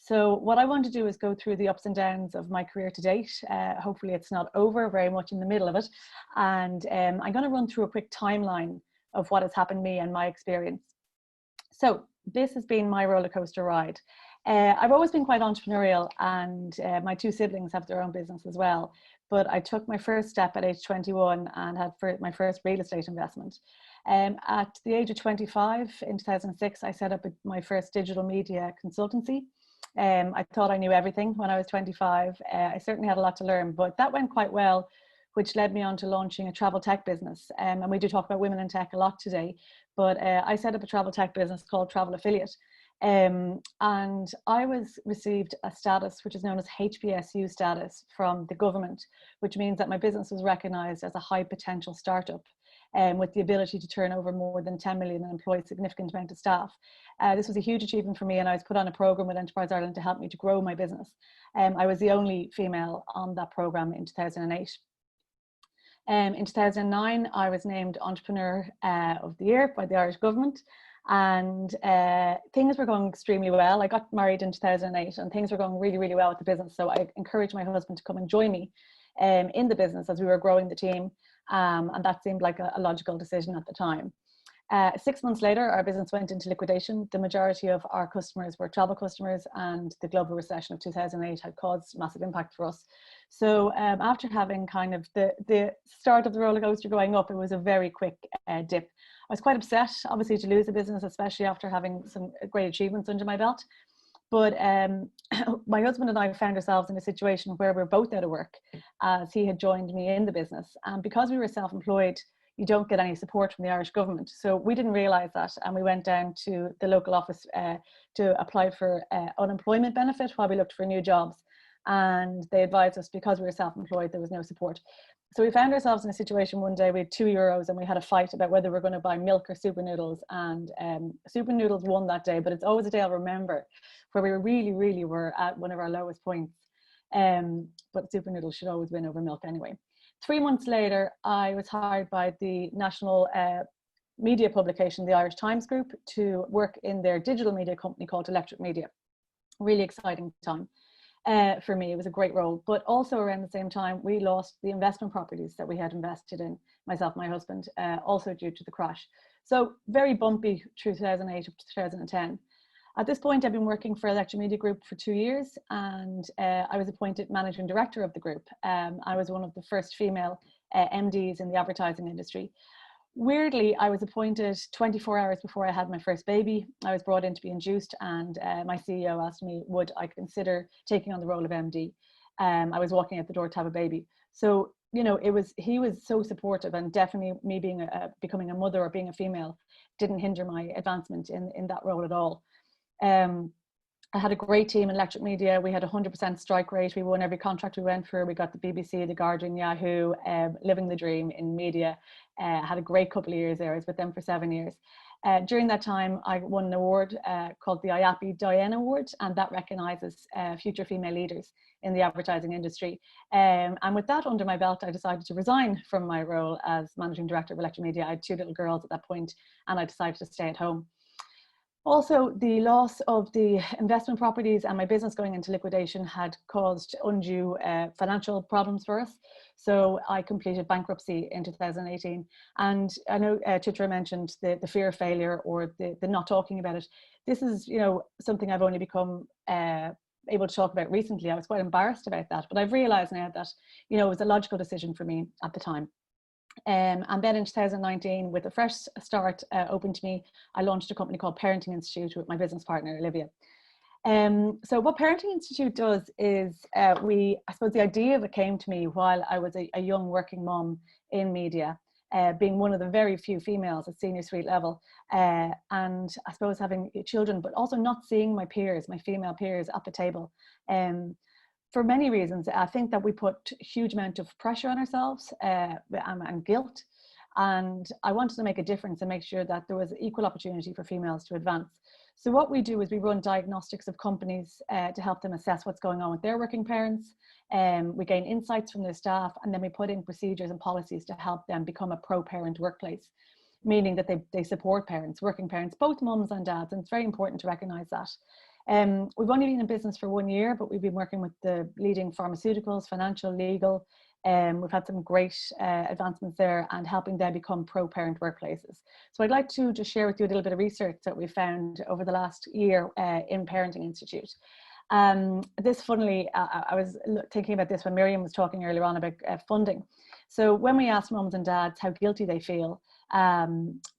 So what I want to do is go through the ups and downs of my career to date. Hopefully it's not over, very much in the middle of it. And I'm going to run through a quick timeline of what has happened to me and my experience. So this has been my roller coaster ride. I've always been quite entrepreneurial, and my 2 siblings have their own business as well. But I took my first step at age 21 and had my first real estate investment. At the age of 25, in 2006, I set up my first digital media consultancy. I thought I knew everything when I was 25. I certainly had a lot to learn, but that went quite well, which led me on to launching a travel tech business. And we do talk about women in tech a lot today, but I set up a travel tech business called Travel Affiliate. And I received a status which is known as HBSU status from the government, which means that my business was recognized as a high potential startup with the ability to turn over more than 10 million and employ a significant amount of staff. This was a huge achievement for me, and I was put on a program with Enterprise Ireland to help me to grow my business. I was the only female on that program in 2008. In 2009, I was named Entrepreneur of the Year by the Irish government. And things were going extremely well. I got married in 2008 and things were going really, really well with the business. So I encouraged my husband to come and join me in the business as we were growing the team. And that seemed like a logical decision at the time. 6 months later, our business went into liquidation. The majority of our customers were travel customers, and the global recession of 2008 had caused massive impact for us. So after having kind of the start of the roller coaster going up, it was a very quick dip. I was quite upset, obviously, to lose the business, especially after having some great achievements under my belt. But my husband and I found ourselves in a situation where we were both out of work, as he had joined me in the business. And because we were self-employed, you don't get any support from the Irish government. So we didn't realise that, and we went down to the local office to apply for unemployment benefit while we looked for new jobs. And they advised us, because we were self-employed, there was no support. So we found ourselves in a situation one day, we had €2 and we had a fight about whether we were going to buy milk or super noodles, and super noodles won that day. But it's always a day I'll remember, where we really were at one of our lowest points. But super noodles should always win over milk anyway. 3 months later, I was hired by the national media publication, the Irish Times Group, to work in their digital media company called Electric Media. Really exciting time. For me, it was a great role. But also around the same time, we lost the investment properties that we had invested in, myself and my husband, also due to the crash. So very bumpy through 2008 to 2010. At this point, I've been working for Electric Media Group for 2 years, and I was appointed managing director of the group. I was one of the first female MDs in the advertising industry. Weirdly, I was appointed 24 hours before I had my first baby. I was brought in to be induced, and my CEO asked me, would I consider taking on the role of MD? I was walking out the door to have a baby. So you know, he was so supportive, and definitely me being becoming a mother or being a female didn't hinder my advancement in that role at all. I had a great team in electric media. We had 100% strike rate. We won every contract we went for. We got the BBC, the Guardian, Yahoo, living the dream in media. Had a great couple of years there. I was with them for 7 years. During that time, I won an award called the IAPI Diane Award, and that recognises future female leaders in the advertising industry. And with that under my belt, I decided to resign from my role as Managing Director of Electric Media. I had 2 little girls at that point, and I decided to stay at home. Also, the loss of the investment properties and my business going into liquidation had caused undue financial problems for us. So I completed bankruptcy in 2018. And I know Chitra mentioned the fear of failure, or the not talking about it. This is, you know, something I've only become able to talk about recently. I was quite embarrassed about that, but I've realized now that, you know, it was a logical decision for me at the time. And then in 2019, with a fresh start open to me, I launched a company called Parenting Institute with my business partner, Olivia. So what Parenting Institute does is I suppose the idea of it came to me while I was a young working mom in media, being one of the very few females at senior suite level, and I suppose having children, but also not seeing my peers, my female peers at the table. For many reasons. I think that we put a huge amount of pressure on ourselves and guilt. And I wanted to make a difference and make sure that there was equal opportunity for females to advance. So what we do is we run diagnostics of companies to help them assess what's going on with their working parents. We gain insights from their staff, and then we put in procedures and policies to help them become a pro-parent workplace, meaning that they support parents, working parents, both mums and dads. And it's very important to recognize that. We've only been in business for 1 year, but we've been working with the leading pharmaceuticals, financial, legal. We've had some great advancements there, and helping them become pro-parent workplaces. So I'd like to just share with you a little bit of research that we found over the last year in Parenting Institute. This, funnily, I was thinking about this when Mirjam was talking earlier on about funding. So when we asked mums and dads how guilty they feel,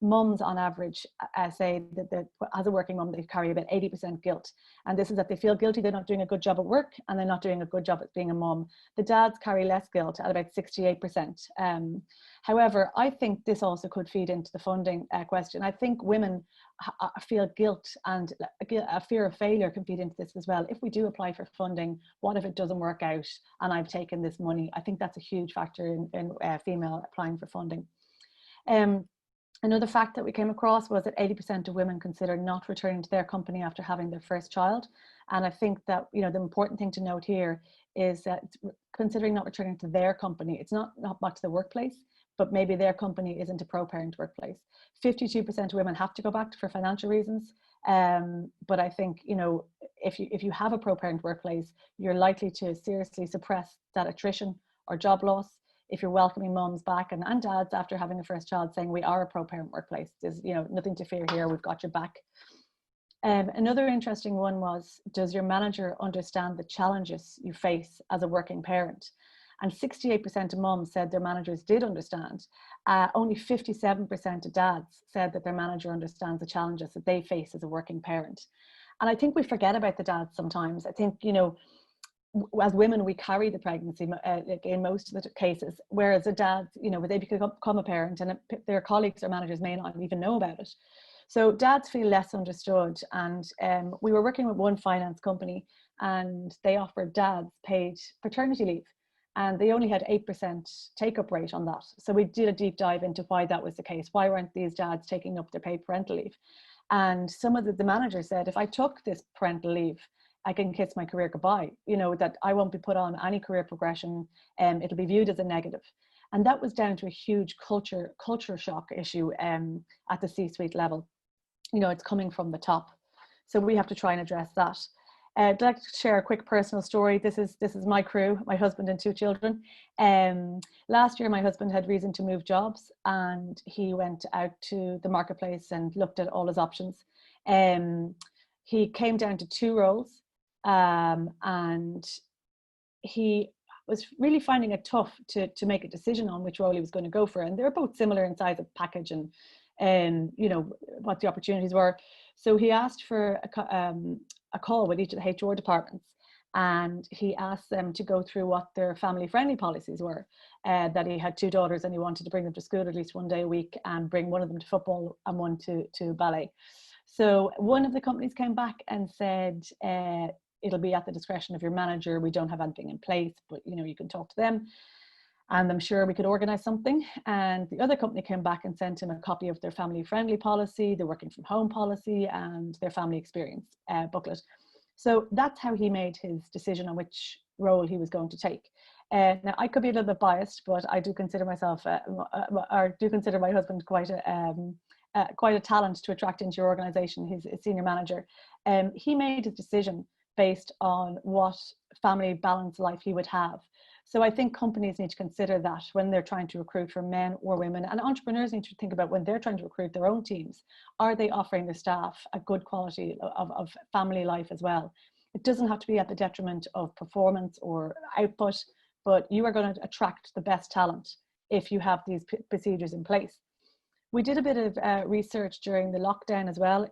mums on average say that as a working mum they carry about 80% guilt, and this is that they feel guilty they're not doing a good job at work and they're not doing a good job at being a mum. The dads carry less guilt at about 68%. However, I think this also could feed into the funding question. I think women feel guilt, and a fear of failure can feed into this as well. If we do apply for funding, what if it doesn't work out and I've taken this money? I think that's a huge factor in female applying for funding. Another fact that we came across was that 80% of women consider not returning to their company after having their first child. And I think that, you know, the important thing to note here is that considering not returning to their company, it's not back to the workplace, but maybe their company isn't a pro-parent workplace. 52% of women have to go back for financial reasons. But I think, you know, if you have a pro-parent workplace, you're likely to seriously suppress that attrition or job loss. If you're welcoming mums back and dads after having a first child, saying we are a pro-parent workplace, there's, you know, nothing to fear here, we've got your back. Another interesting one was, does your manager understand the challenges you face as a working parent? And 68% of mums said their managers did understand. Only 57% of dads said that their manager understands the challenges that they face as a working parent. And I think we forget about the dads sometimes. I think, you know, as women, we carry the pregnancy in most of the cases, whereas the dads, you know, they become a parent and their colleagues or managers may not even know about it. So dads feel less understood. And we were working with one finance company, and they offered dads paid paternity leave, and they only had 8% take-up rate on that. So we did a deep dive into why that was the case. Why weren't these dads taking up their paid parental leave? And some of the managers said, if I took this parental leave, I can kiss my career goodbye, you know, that I won't be put on any career progression, and it'll be viewed as a negative. And that was down to a huge culture shock issue at the C-suite level. You know, it's coming from the top. So we have to try and address that. I'd like to share a quick personal story. This is my crew, my husband and 2 children. Last year, my husband had reason to move jobs, and he went out to the marketplace and looked at all his options. He came down to 2 roles. And he was really finding it tough to make a decision on which role he was going to go for. And they were both similar in size of package and you know, what the opportunities were. So he asked for a call with each of the HR departments. and he asked them to go through what their family-friendly policies were. That he had 2 daughters and he wanted to bring them to school at least 1 day a week and bring one of them to football and one to ballet. So one of the companies came back and said, it'll be at the discretion of your manager. We don't have anything in place, but you can talk to them. And I'm sure we could organize something. And the other company came back and sent him a copy of their family-friendly policy, their working from home policy, and their family experience booklet. So that's how he made his decision on which role he was going to take. Now, I could be a little bit biased, but I do consider myself, or do consider my husband quite a talent to attract into your organization. He's a senior manager. He made his decision based on what family balance life he would have. So I think companies need to consider that when they're trying to recruit for men or women, and entrepreneurs need to think about when they're trying to recruit their own teams, are they offering their staff a good quality of family life as well? It doesn't have to be at the detriment of performance or output, but you are going to attract the best talent if you have these procedures in place. We did a bit of research during the lockdown as well,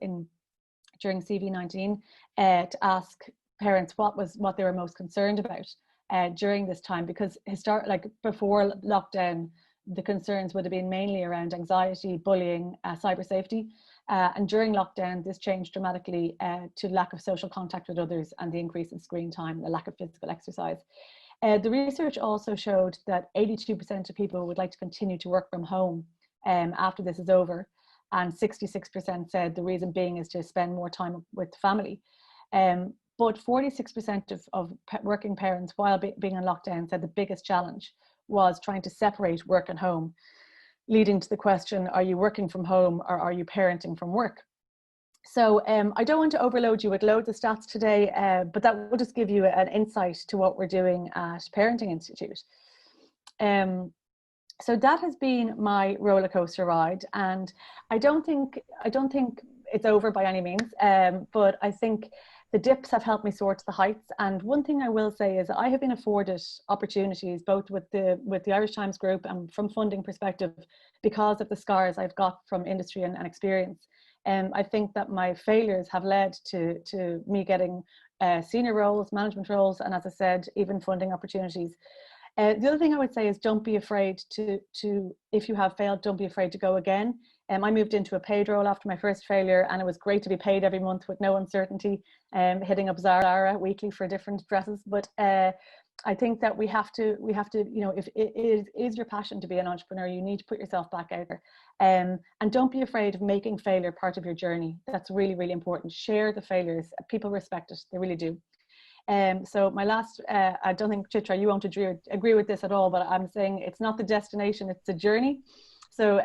during CV19, to ask parents what they were most concerned about during this time, because before lockdown, the concerns would have been mainly around anxiety, bullying, cyber safety. And during lockdown, this changed dramatically to lack of social contact with others and the increase in screen time, the lack of physical exercise. The research also showed that 82% of people would like to continue to work from home after this is over. And 66% said the reason being is to spend more time with the family. But 46% of working parents while being in lockdown said the biggest challenge was trying to separate work and home, leading to the question, are you working from home or are you parenting from work? So I don't want to overload you with loads of stats today, but that will just give you an insight to what we're doing at Parenting Institute. So that has been my roller coaster ride, and I don't think it's over by any means, but I think the dips have helped me soar to the heights. And one thing I will say is I have been afforded opportunities both with the Irish Times Group and from funding perspective because of the scars I've got from industry and experience. I think that my failures have led to me getting senior roles, management roles, and as I said, even funding opportunities. The other thing I would say is don't be afraid to if you have failed, don't be afraid to go again. I moved into a paid role after my first failure, and it was great to be paid every month with no uncertainty, hitting up Zara weekly for different dresses. But I think that we have to, if it is your passion to be an entrepreneur, you need to put yourself back out there. And don't be afraid of making failure part of your journey. That's really, really important. Share the failures. People respect it. They really do. So my last, I don't think, Chitra, you won't agree with this at all, but I'm saying it's not the destination, it's the journey. So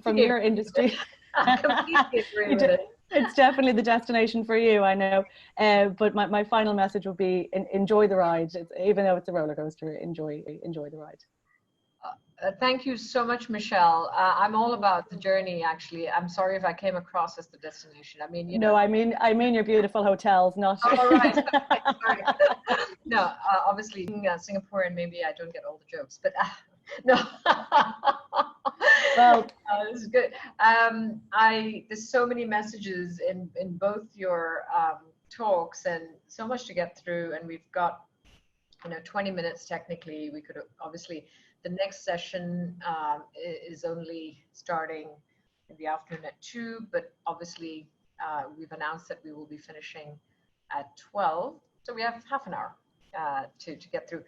from your industry, I completely agree with it. It's definitely the destination for you, I know. But my final message would be enjoy the ride. Even though it's a roller coaster, enjoy the ride. Thank you so much, Michelle. I'm all about the journey, actually. I'm sorry if I came across as the destination. I mean, I mean your beautiful hotels, not. Oh, right. Okay, sorry. No, obviously, Singapore, and maybe I don't get all the jokes, but no. Well, this is good. There's so many messages in both your talks, and so much to get through. And we've got 20 minutes technically. We could obviously. The next session is only starting in the afternoon at 2, but obviously we've announced that we will be finishing at 12. So we have half an hour to get through.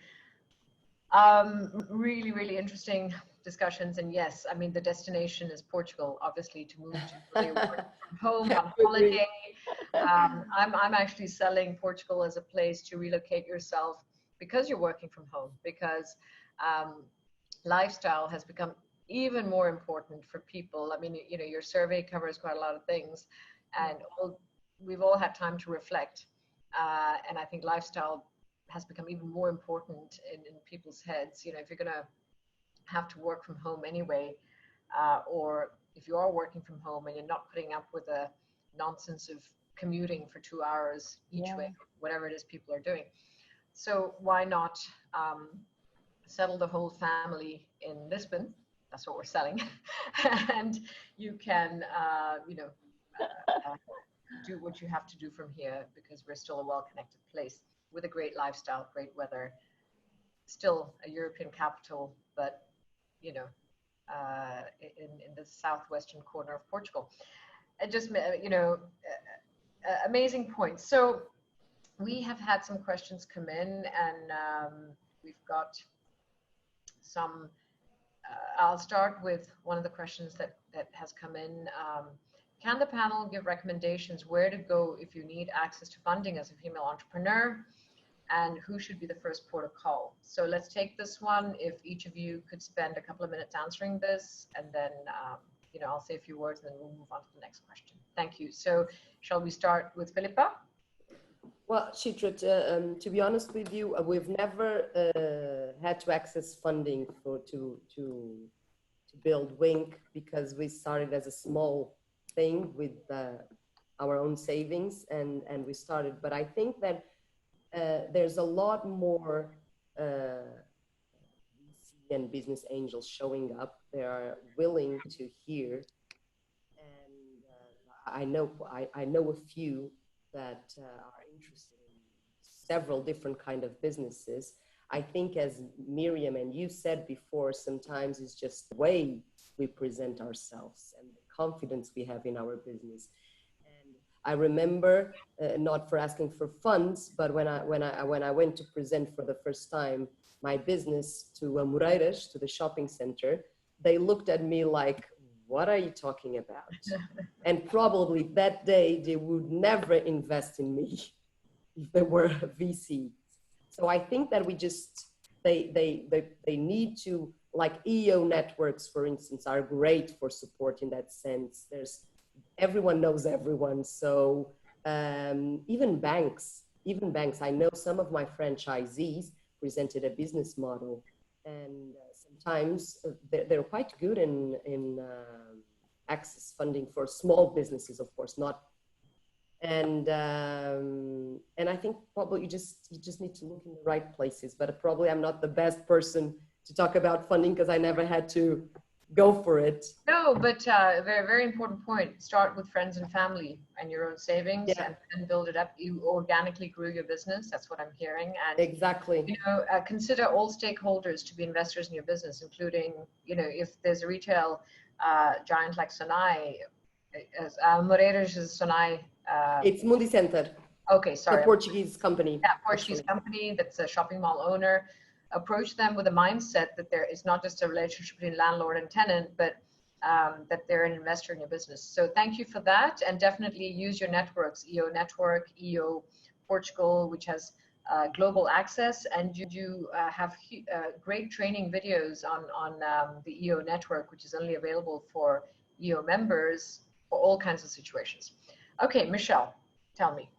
Really, really interesting discussions. And yes, I mean, the destination is Portugal, obviously, to move to work from home on holiday. I'm actually selling Portugal as a place to relocate yourself because you're working from home, because lifestyle has become even more important for people. I mean, your survey covers quite a lot of things, and we've all had time to reflect. And I think lifestyle has become even more important in people's heads. If you're going to have to work from home anyway, or if you are working from home and you're not putting up with the nonsense of commuting for 2 hours each way, whatever it is people are doing. So why not settle the whole family in Lisbon? That's what we're selling. And you can, do what you have to do from here, because we're still a well-connected place with a great lifestyle, great weather, still a European capital, but you know, in the southwestern corner of Portugal. And just, you know, amazing points. So we have had some questions come in, and we've got some. I'll start with one of the questions that has come in. Can the panel give recommendations where to go if you need access to funding as a female entrepreneur, and who should be the first port of call? So let's take this one. If each of you could spend a couple of minutes answering this, and then you know, I'll say a few words and then we'll move on to the next question. Thank you. So shall we start with Filipa? Well, Chitra, to be honest with you, we've never had to access funding to build Wink, because we started as a small thing with our own savings, and we started. But I think that there's a lot more VC and business angels showing up. They are willing to hear, and I know a few that are interested in several different kind of businesses. I think, as Mirjam and you said before, sometimes it's just the way we present ourselves and the confidence we have in our business. And I remember, not for asking for funds, but when I went to present for the first time my business to Moreiras, to the shopping center, they looked at me like, what are you talking about? And probably that day they would never invest in me if they were a VC. So I think that we just, they need to, like EO networks, for instance, are great for support in that sense. Everyone knows everyone. So even banks, I know some of my franchisees presented a business model, and sometimes they're quite good in access funding for small businesses, of course, not. And I think probably you just need to look in the right places. But probably I'm not the best person to talk about funding, because I never had to go for it. No, but very, very important point. Start with friends and family and your own savings, yeah, and build it up. You organically grew your business. That's what I'm hearing. And exactly. You know, consider all stakeholders to be investors in your business, including, you know, if there's a retail giant like Sonai, Moreiras is Sonai. It's Mundi Center. Okay, sorry. The Portuguese company. Yeah, Portuguese company that's a shopping mall owner. Approach them with a mindset that there is not just a relationship between landlord and tenant, but that they're an investor in your business. So thank you for that, and definitely use your networks, EO Network, EO Portugal, which has global access, and you have great training videos on the EO Network, which is only available for EO members for all kinds of situations. Okay, Michelle, tell me,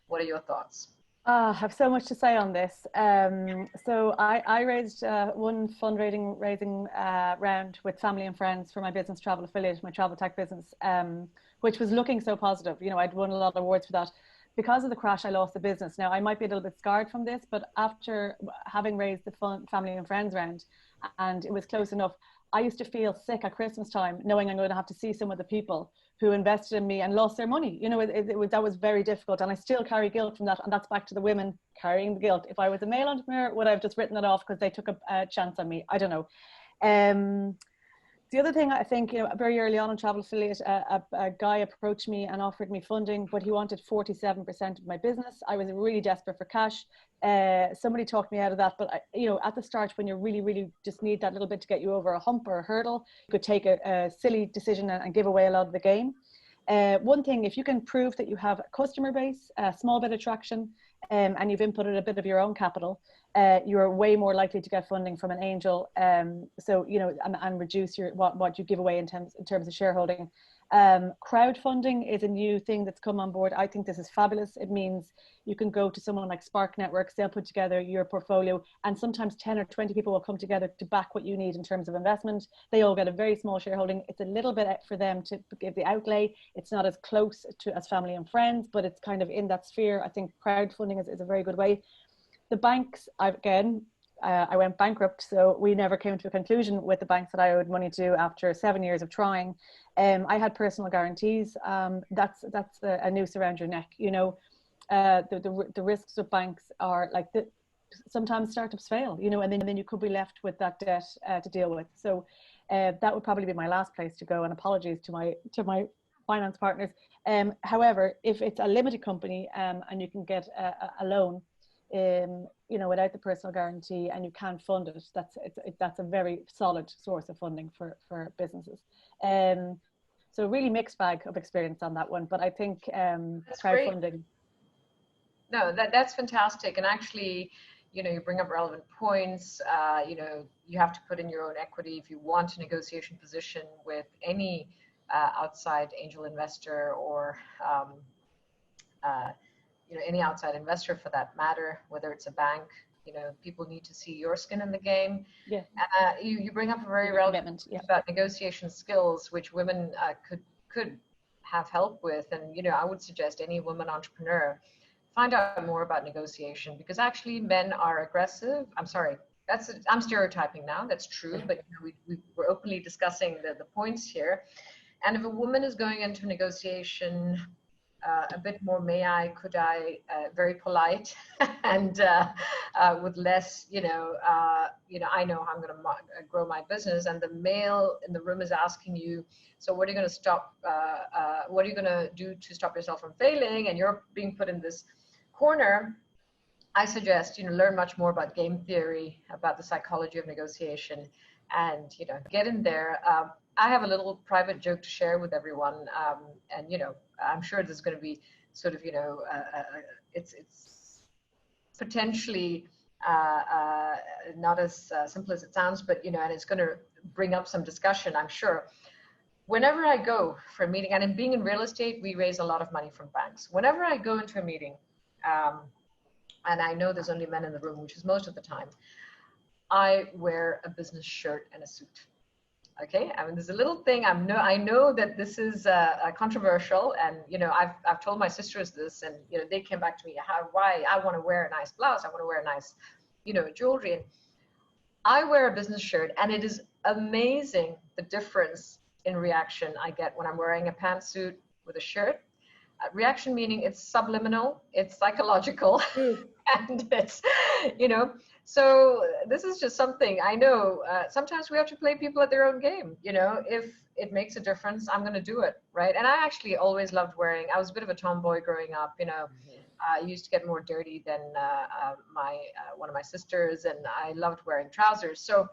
what are your thoughts? I have so much to say on this. So I raised one fundraising round with family and friends for my business Travel Affiliate, my travel tech business, which was looking so positive. You know, I'd won a lot of awards for that. Because of the crash, I lost the business. Now, I might be a little bit scarred from this, but after having raised the family and friends round, and it was close enough, I used to feel sick at Christmas time, knowing I'm going to have to see some of the people who invested in me and lost their money. You know, that was very difficult, and I still carry guilt from that. And that's back to the women carrying the guilt. If I was a male entrepreneur, would I have just written it off because they took a chance on me? I don't know. The other thing, I think, you know, very early on in Travel Affiliate, a guy approached me and offered me funding, but he wanted 47% of my business. I was really desperate for cash. Somebody talked me out of that, but you know, at the start, when you really just need that little bit to get you over a hump or a hurdle, you could take a silly decision and give away a lot of the game. One thing, if you can prove that you have a customer base, a small bit of traction, and you've inputted a bit of your own capital, you're way more likely to get funding from an angel. So, you know, and reduce what you give away in terms of shareholding. Crowdfunding is a new thing that's come on board. I think this is fabulous. It means you can go to someone like Spark Networks, they'll put together your portfolio, and sometimes 10 or 20 people will come together to back what you need in terms of investment. They all get a very small shareholding. It's a little bit for them to give the outlay. It's not as close to as family and friends, but it's kind of in that sphere. I think crowdfunding is a very good way. The banks, again, I went bankrupt, so we never came to a conclusion with the banks that I owed money to after 7 years of trying. I had personal guarantees. That's a noose around your neck. You know, the risks of banks are like sometimes startups fail. You know, and then you could be left with that debt to deal with. So that would probably be my last place to go. And apologies to my finance partners. However, if it's a limited company and you can get a loan, you know, without the personal guarantee, and you can't fund it, that's a very solid source of funding for businesses. So really mixed bag of experience on that one, but I think crowdfunding. Great. No, that's fantastic. And actually, you know, you bring up relevant points. You know, you have to put in your own equity if you want a negotiation position with any outside angel investor or you know, any outside investor for that matter, whether it's a bank. You know, people need to see your skin in the game. Yeah. You bring up a very relevant point about negotiation skills, which women could have help with. And, you know, I would suggest any woman entrepreneur find out more about negotiation, because actually men are aggressive. I'm sorry, I'm stereotyping now. That's true, but you know, we're openly discussing the points here. And if a woman is going into negotiation a bit more could I, very polite and with less, you know, I know how I'm going to grow my business, and the male in the room is asking you, so what are you going to stop, what are you going to do to stop yourself from failing? And you're being put in this corner. I suggest, you know, learn much more about game theory, about the psychology of negotiation, and, you know, get in there. I have a little private joke to share with everyone, and, you know, I'm sure there's going to be sort of, you know, it's potentially not as simple as it sounds, but, you know, and it's going to bring up some discussion, I'm sure. Whenever I go for a meeting, and in being in real estate, we raise a lot of money from banks. Whenever I go into a meeting, and I know there's only men in the room, which is most of the time, I wear a business shirt and a suit. Okay, I mean, there's a little thing. I know that this is controversial, and you know, I've told my sisters this, and you know, they came back to me, why? I want to wear a nice blouse. I want to wear a nice, you know, jewelry. And I wear a business shirt, and it is amazing the difference in reaction I get when I'm wearing a pantsuit with a shirt. Reaction meaning it's subliminal, it's psychological, and it's, you know. So this is just something I know. Sometimes we have to play people at their own game. You know, if it makes a difference, I'm going to do it, right? And I actually always loved wearing. I was a bit of a tomboy growing up. You know, I used to get more dirty than one of my sisters, and I loved wearing trousers. So,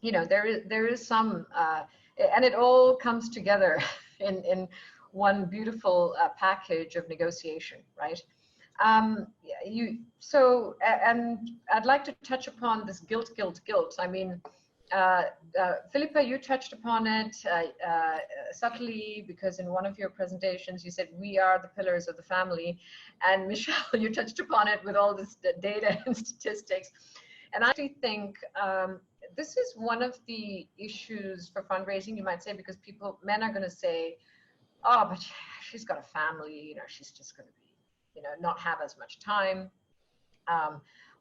you know, there is some, and it all comes together in one beautiful package of negotiation, right? And I'd like to touch upon this guilt. I mean, Filipa, you touched upon it subtly, because in one of your presentations you said we are the pillars of the family, and Michelle, you touched upon it with all this data and statistics. And I actually think this is one of the issues for fundraising, you might say, because men are going to say, oh, but she's got a family, you know, she's just going to be, you know, not have as much time,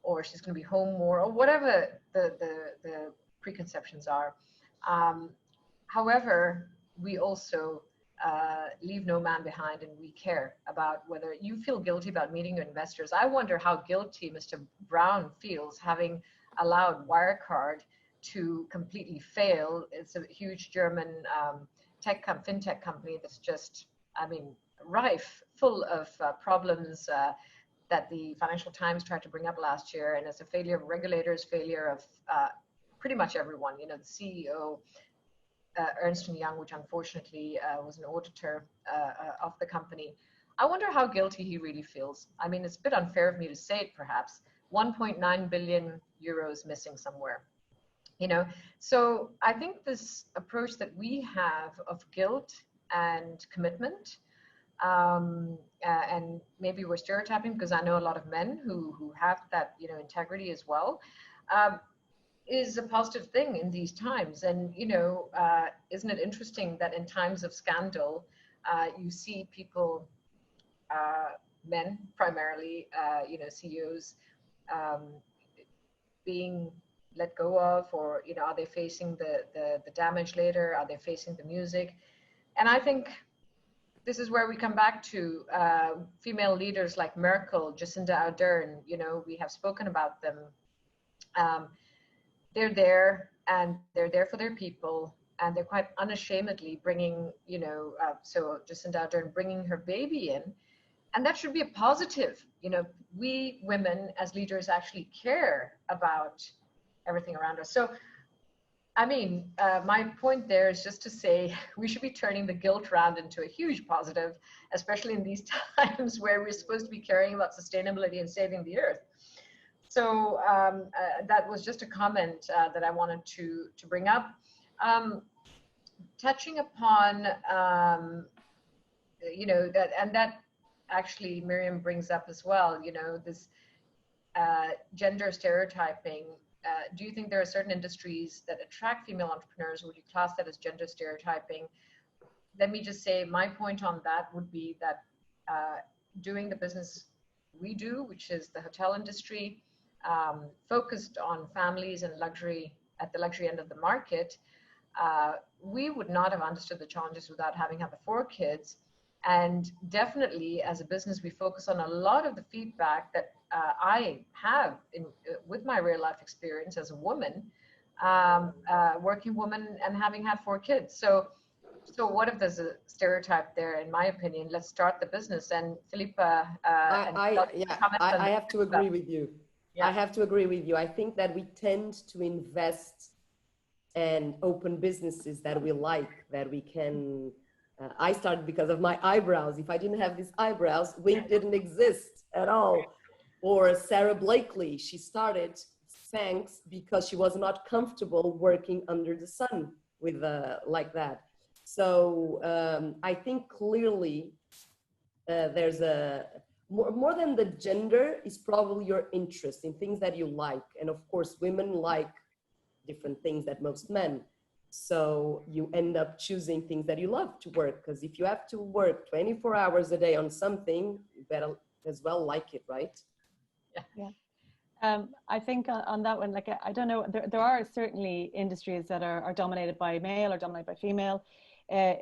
or she's going to be home more, or whatever the preconceptions are. However, we also leave no man behind, and we care about whether you feel guilty about meeting your investors. I wonder how guilty Mr. Brown feels having allowed Wirecard to completely fail. It's a huge German fintech company that's just, I mean, rife, full of problems that the Financial Times tried to bring up last year, and it's a failure of regulators, failure of pretty much everyone. You know, the CEO, Ernst & Young, which unfortunately was an auditor of the company. I wonder how guilty he really feels. I mean, it's a bit unfair of me to say it, perhaps. 1.9 billion euros missing somewhere. You know, so I think this approach that we have of guilt and commitment, and maybe we're stereotyping, because I know a lot of men who have that, you know, integrity as well, is a positive thing in these times. And, you know, isn't it interesting that in times of scandal, you see people, men primarily, you know, CEOs, being let go of, or are they facing the damage later? Are they facing the music? And I think this is where we come back to female leaders like Merkel, Jacinda Ardern. We have spoken about them. They're there, and they're there for their people, and they're quite unashamedly bringing, so Jacinda Ardern bringing her baby in, and that should be a positive. We women as leaders actually care about everything around us. So, I mean, my point there is just to say we should be turning the guilt round into a huge positive, especially in these times where we're supposed to be caring about sustainability and saving the earth. So that was just a comment that I wanted to bring up. Touching upon, that, and that actually Mirjam brings up as well, this gender stereotyping. Do you think there are certain industries that attract female entrepreneurs? Would you class that as gender stereotyping? Let me just say my point on that would be that doing the business we do, which is the hotel industry, focused on families and luxury at the luxury end of the market, we would not have understood the challenges without having had the 4 kids. And definitely as a business, we focus on a lot of the feedback that I have with my real life experience as a woman, working woman, and having had 4 kids. So what if there's a stereotype there? In my opinion, let's start the business. And Filipa, I have to agree with you. Yeah. I have to agree with you. I think that we tend to invest and open businesses that we like, that we can. I started because of my eyebrows. If I didn't have these eyebrows, Wink didn't exist at all. Or Sarah Blakely, she started Spanx because she was not comfortable working under the sun with like that. So I think clearly there's a more than the gender is probably your interest in things that you like. And of course, women like different things that most men. So you end up choosing things that you love to work, because if you have to work 24 hours a day on something, you better as well like it, right? Yeah. I think on that one, like, I don't know, there are certainly industries that are dominated by male or dominated by female.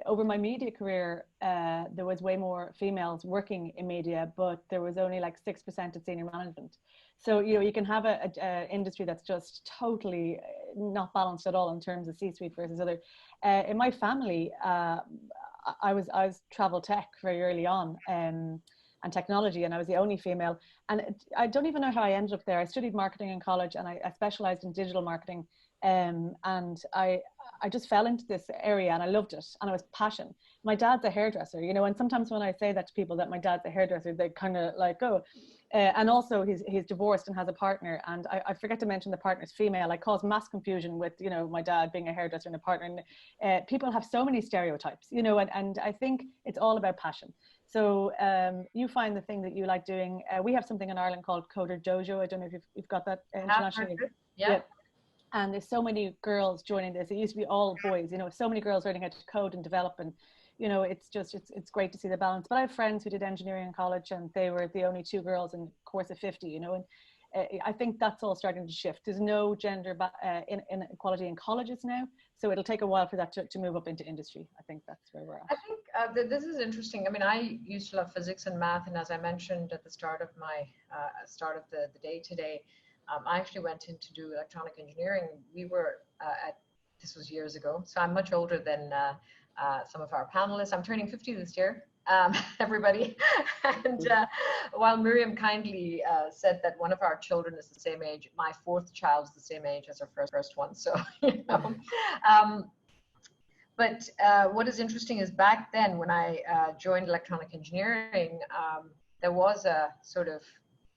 Over my media career, there was way more females working in media, but there was only like 6% at senior management. So, you can have a industry that's just totally not balanced at all in terms of C-suite versus other. In my family, I was travel tech very early on, and technology, and I was the only female. And I don't even know how I ended up there. I studied marketing in college, and I specialized in digital marketing. And I just fell into this area, and I loved it, and I was passionate. My dad's a hairdresser, and sometimes when I say that to people that my dad's a hairdresser, they kind of like, oh. And also he's divorced and has a partner, and I forget to mention the partner's female. I cause mass confusion with, my dad being a hairdresser and a partner. And people have so many stereotypes, and I think it's all about passion. So you find the thing that you like doing. We have something in Ireland called Coder Dojo. I don't know if you've got that internationally. Yeah. And there's so many girls joining this. It used to be all boys, so many girls learning how to code and develop, and it's great to see the balance. But I have friends who did engineering in college, and they were the only 2 girls in a course of 50, and I think that's all starting to shift. There's no gender inequality in colleges now, so it'll take a while for that to move up into industry. I think that's where we're at. I think this is interesting. I mean, I used to love physics and math, and as I mentioned at the start of my start of the day today, I actually went in to do electronic engineering. We were this was years ago, so I'm much older than some of our panelists. I'm turning 50 this year, everybody. And while Mirjam kindly said that one of our children is the same age, my 4th child is the same age as our first one. So, but what is interesting is back then when I joined electronic engineering, there was a sort of,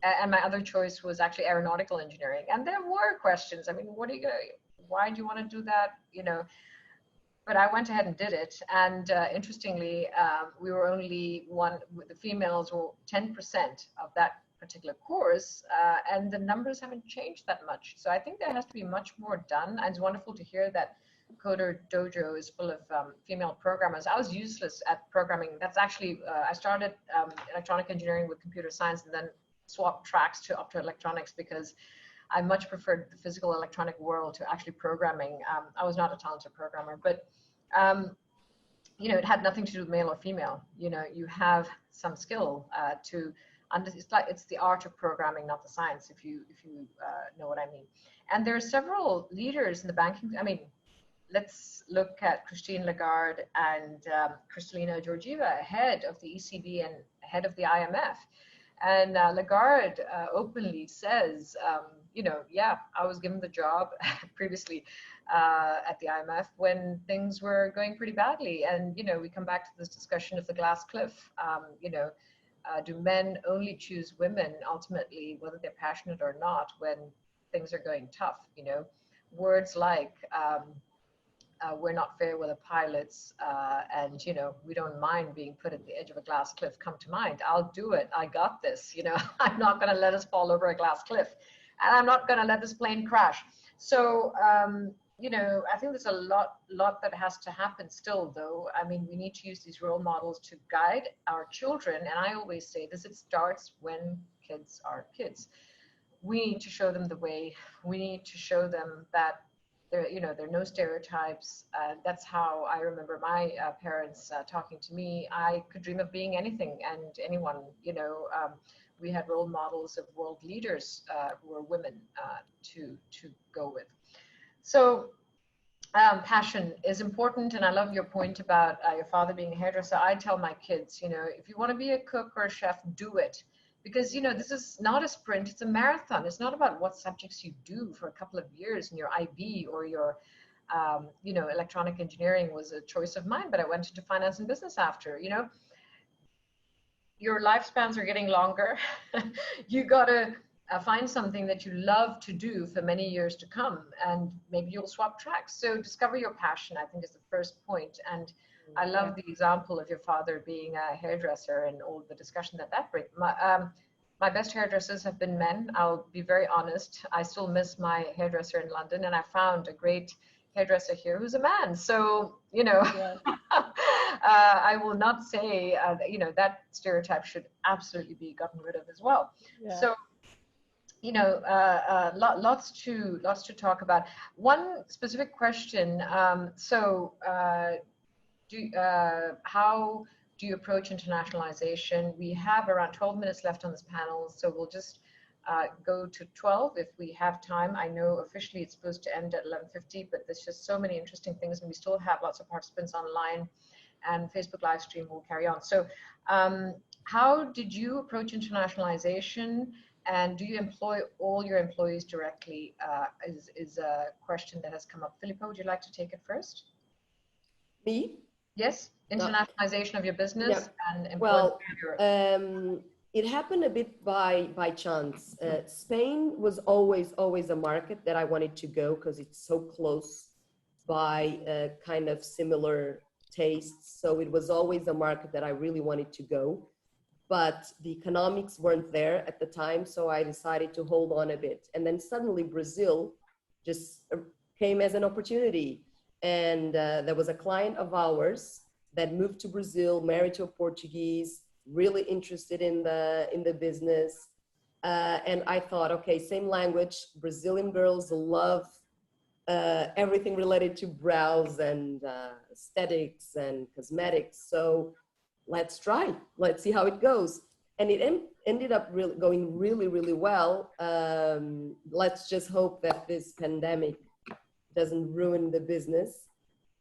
and my other choice was actually aeronautical engineering. And there were questions. I mean, why do you want to do that? But I went ahead and did it. And interestingly, we were only the females were 10% of that particular course. And the numbers haven't changed that much. So I think there has to be much more done. And it's wonderful to hear that Coder Dojo is full of female programmers. I was useless at programming. That's actually, I started electronic engineering with computer science and then swapped tracks to optoelectronics because I much preferred the physical electronic world to actually programming. I was not a talented programmer, but it had nothing to do with male or female. You have some skill to it's the art of programming, not the science, if you know what I mean. And there are several leaders in the banking. I mean, let's look at Christine Lagarde and Kristalina Georgieva, head of the ECB and head of the IMF. And Lagarde openly says, yeah, I was given the job previously at the IMF when things were going pretty badly. And, we come back to this discussion of the glass cliff. Do men only choose women ultimately, whether they're passionate or not, when things are going tough? Words like, we're not fair with the pilots, and we don't mind being put at the edge of a glass cliff come to mind. I'll do it. I got this. I'm not going to let us fall over a glass cliff, and I'm not going to let this plane crash. So I think there's a lot that has to happen still, though. I mean, we need to use these role models to guide our children, and I always say this: it starts when kids are kids. We need to show them the way. We need to show them that there are no stereotypes. That's how I remember my parents talking to me. I could dream of being anything and anyone. We had role models of world leaders who were women to go with. So passion is important, and I love your point about your father being a hairdresser. I tell my kids, if you want to be a cook or a chef, do it. Because, this is not a sprint, it's a marathon. It's not about what subjects you do for a couple of years in your IB or your, electronic engineering was a choice of mine, but I went into finance and business after, Your lifespans are getting longer. You got to find something that you love to do for many years to come, and maybe you'll swap tracks. So discover your passion, I think, is the first point. And I love the example of your father being a hairdresser and all the discussion that brings. My best hairdressers have been men. I'll be very honest. I still miss my hairdresser in London, and I found a great hairdresser here who's a man. So, I will not say, that stereotype should absolutely be gotten rid of as well. Yeah. So, lots to talk about. One specific question. How do you approach internationalization? We have around 12 minutes left on this panel, so we'll just go to 12 if we have time. I know officially it's supposed to end at 11:50, but there's just so many interesting things, and we still have lots of participants online, and Facebook live stream will carry on. So how did you approach internationalization, and do you employ all your employees directly? Is a question that has come up. Filipa, would you like to take it first? Me? Yes, internationalization of your business and employment. Well, it happened a bit by chance. Spain was always a market that I wanted to go because it's so close by kind of similar tastes. So it was always a market that I really wanted to go, but the economics weren't there at the time. So I decided to hold on a bit. And then suddenly Brazil just came as an opportunity. And there was a client of ours that moved to Brazil, married to a Portuguese, really interested in the business. And I thought, okay, same language. Brazilian girls love everything related to brows and aesthetics and cosmetics. So let's try. Let's see how it goes. And it ended up going really well. Let's just hope that this pandemic doesn't ruin the business.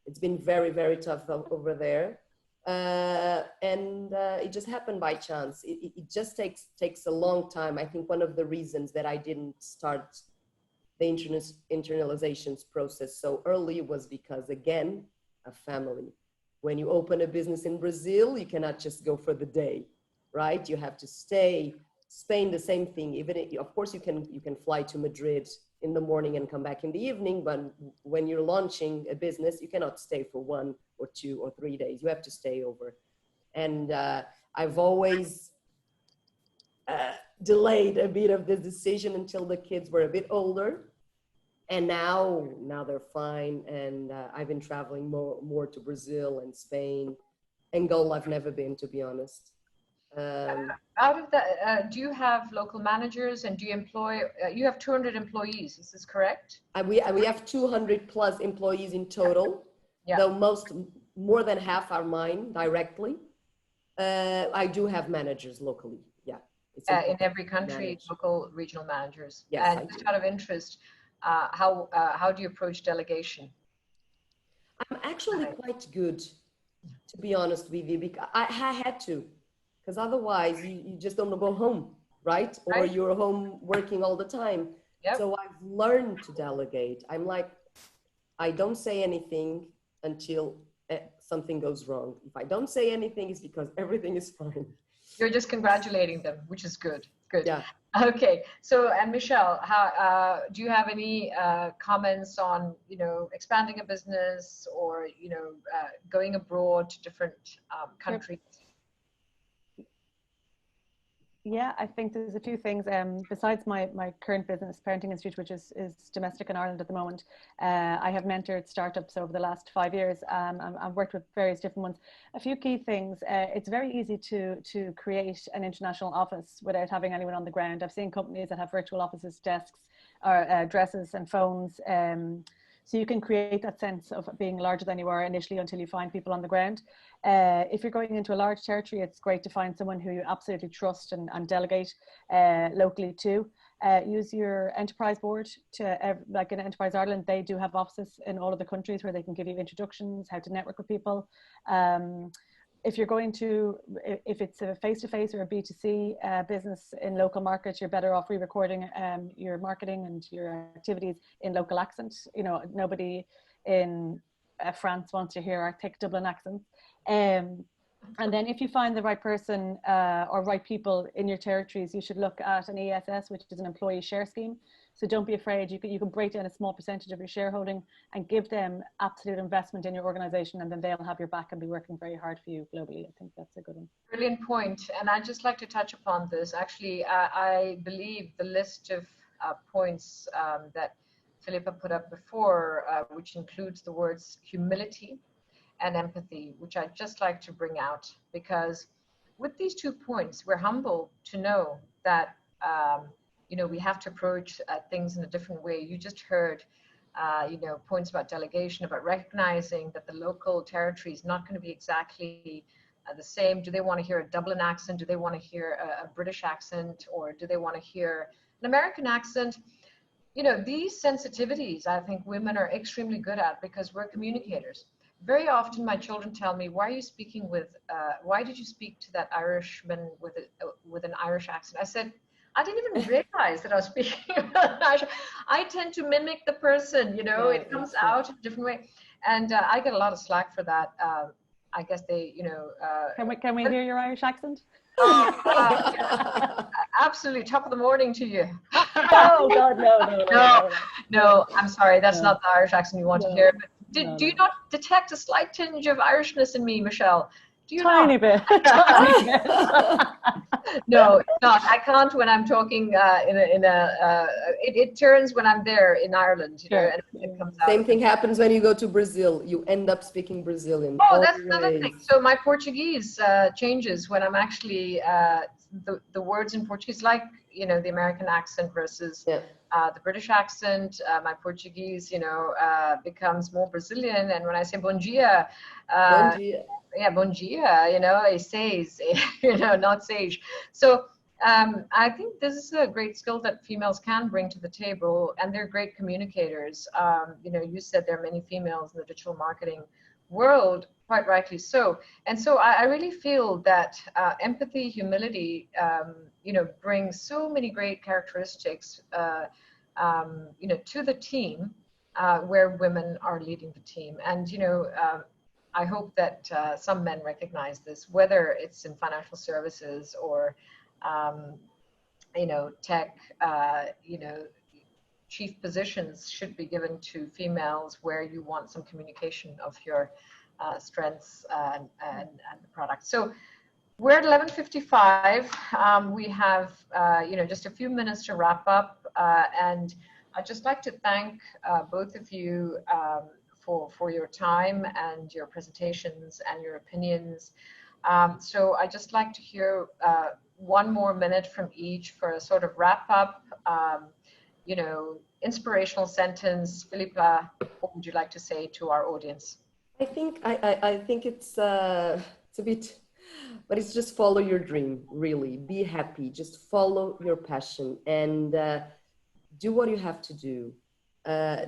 It's been very tough over there. And it just happened by chance. It just takes a long time. I think one of the reasons that I didn't start the internalizations process so early was because, again, a family. When you open a business in Brazil, you cannot just go for the day, right? You have to stay. Spain, the same thing. Even of course, you can fly to Madrid in the morning and come back in the evening, but when you're launching a business, you cannot stay for 1 or 2 or 3 days. You have to stay over. And I've always delayed a bit of this decision until the kids were a bit older. And now they're fine. And I've been traveling more to Brazil and Spain. Angola, I've never been, to be honest. Out of that, do you have local managers and do you employ, you have 200 employees, is this correct? We have 200 plus employees in total, though more than half are mine directly. I do have managers locally, in every country, local regional managers. Yes, and just out of interest, how do you approach delegation? I'm actually quite good, to be honest with you, because I had to. Because otherwise you just don't go home, right? Or you're home working all the time. Yep. So I've learned to delegate. I'm like, I don't say anything until something goes wrong. If I don't say anything, it's because everything is fine. You're just congratulating them, which is good. Good. Yeah. Okay. So, and Michelle, how do you have any comments on, expanding a business or, going abroad to different countries? Yeah, I think there's a few things. Besides my current business, Parenting Institute, which is domestic in Ireland at the moment, I have mentored startups over the last 5 years. I've worked with various different ones. A few key things. It's very easy to create an international office without having anyone on the ground. I've seen companies that have virtual offices, desks, or addresses and phones. So you can create that sense of being larger than you are initially until you find people on the ground. If you're going into a large territory, it's great to find someone who you absolutely trust and delegate locally to. Use your enterprise board like in Enterprise Ireland, they do have offices in all of the countries where they can give you introductions, how to network with people. If you're going to, if it's a face-to-face or a B2C business in local markets, you're better off re-recording your marketing and your activities in local accent. Nobody in France wants to hear our thick Dublin accents. And then if you find the right person or right people in your territories, you should look at an ESS, which is an employee share scheme. So don't be afraid. You can break down a small percentage of your shareholding and give them absolute investment in your organization, and then they'll have your back and be working very hard for you globally. I think that's a good one. Brilliant point. And I'd just like to touch upon this. Actually, I believe the list of points that Filipa put up before, which includes the words humility and empathy, which I'd just like to bring out, because with these 2 points, we're humble to know that we have to approach things in a different way. You just heard, points about delegation, about recognizing that the local territory is not going to be exactly the same. Do they want to hear a Dublin accent? Do they want to hear a British accent? Or do they want to hear an American accent? These sensitivities, I think women are extremely good at because we're communicators. Very often my children tell me, why did you speak to that Irishman with an Irish accent? I said, I didn't even realize that I was speaking Irish. I tend to mimic the person, it comes out a different way. And I get a lot of slack for that. I guess they, Can we hear your Irish accent? Absolutely, top of the morning to you. Oh God, no. I'm sorry, that's not the Irish accent you want to hear. But do you not detect a slight tinge of Irishness in me, Michelle? Do you tiny bit. No, it's not. I can't when I'm talking it turns when I'm there in Ireland, and it comes out. Same thing happens when you go to Brazil. You end up speaking Brazilian. Oh, that's another thing. So my Portuguese changes when I'm actually the words in Portuguese, like the American accent versus the British accent. My Portuguese, becomes more Brazilian, and when I say bom dia, bom dia. Yeah, bom dia, it says, not sage. So I think this is a great skill that females can bring to the table, and they're great communicators. You said there are many females in the digital marketing world, quite rightly so. And so I really feel that empathy, humility, brings so many great characteristics, to the team where women are leading the team. And, I hope that some men recognize this, whether it's in financial services or, tech, chief positions should be given to females where you want some communication of your strengths and the product. So we're at 11:55. We have, just a few minutes to wrap up. And I'd just like to thank both of you for your time and your presentations and your opinions. So I'd just like to hear one more minute from each for a sort of wrap up, you know, inspirational sentence. Filipa, what would you like to say to our audience? I think it's a bit, but it's just follow your dream, really. Be happy, just follow your passion and do what you have to do.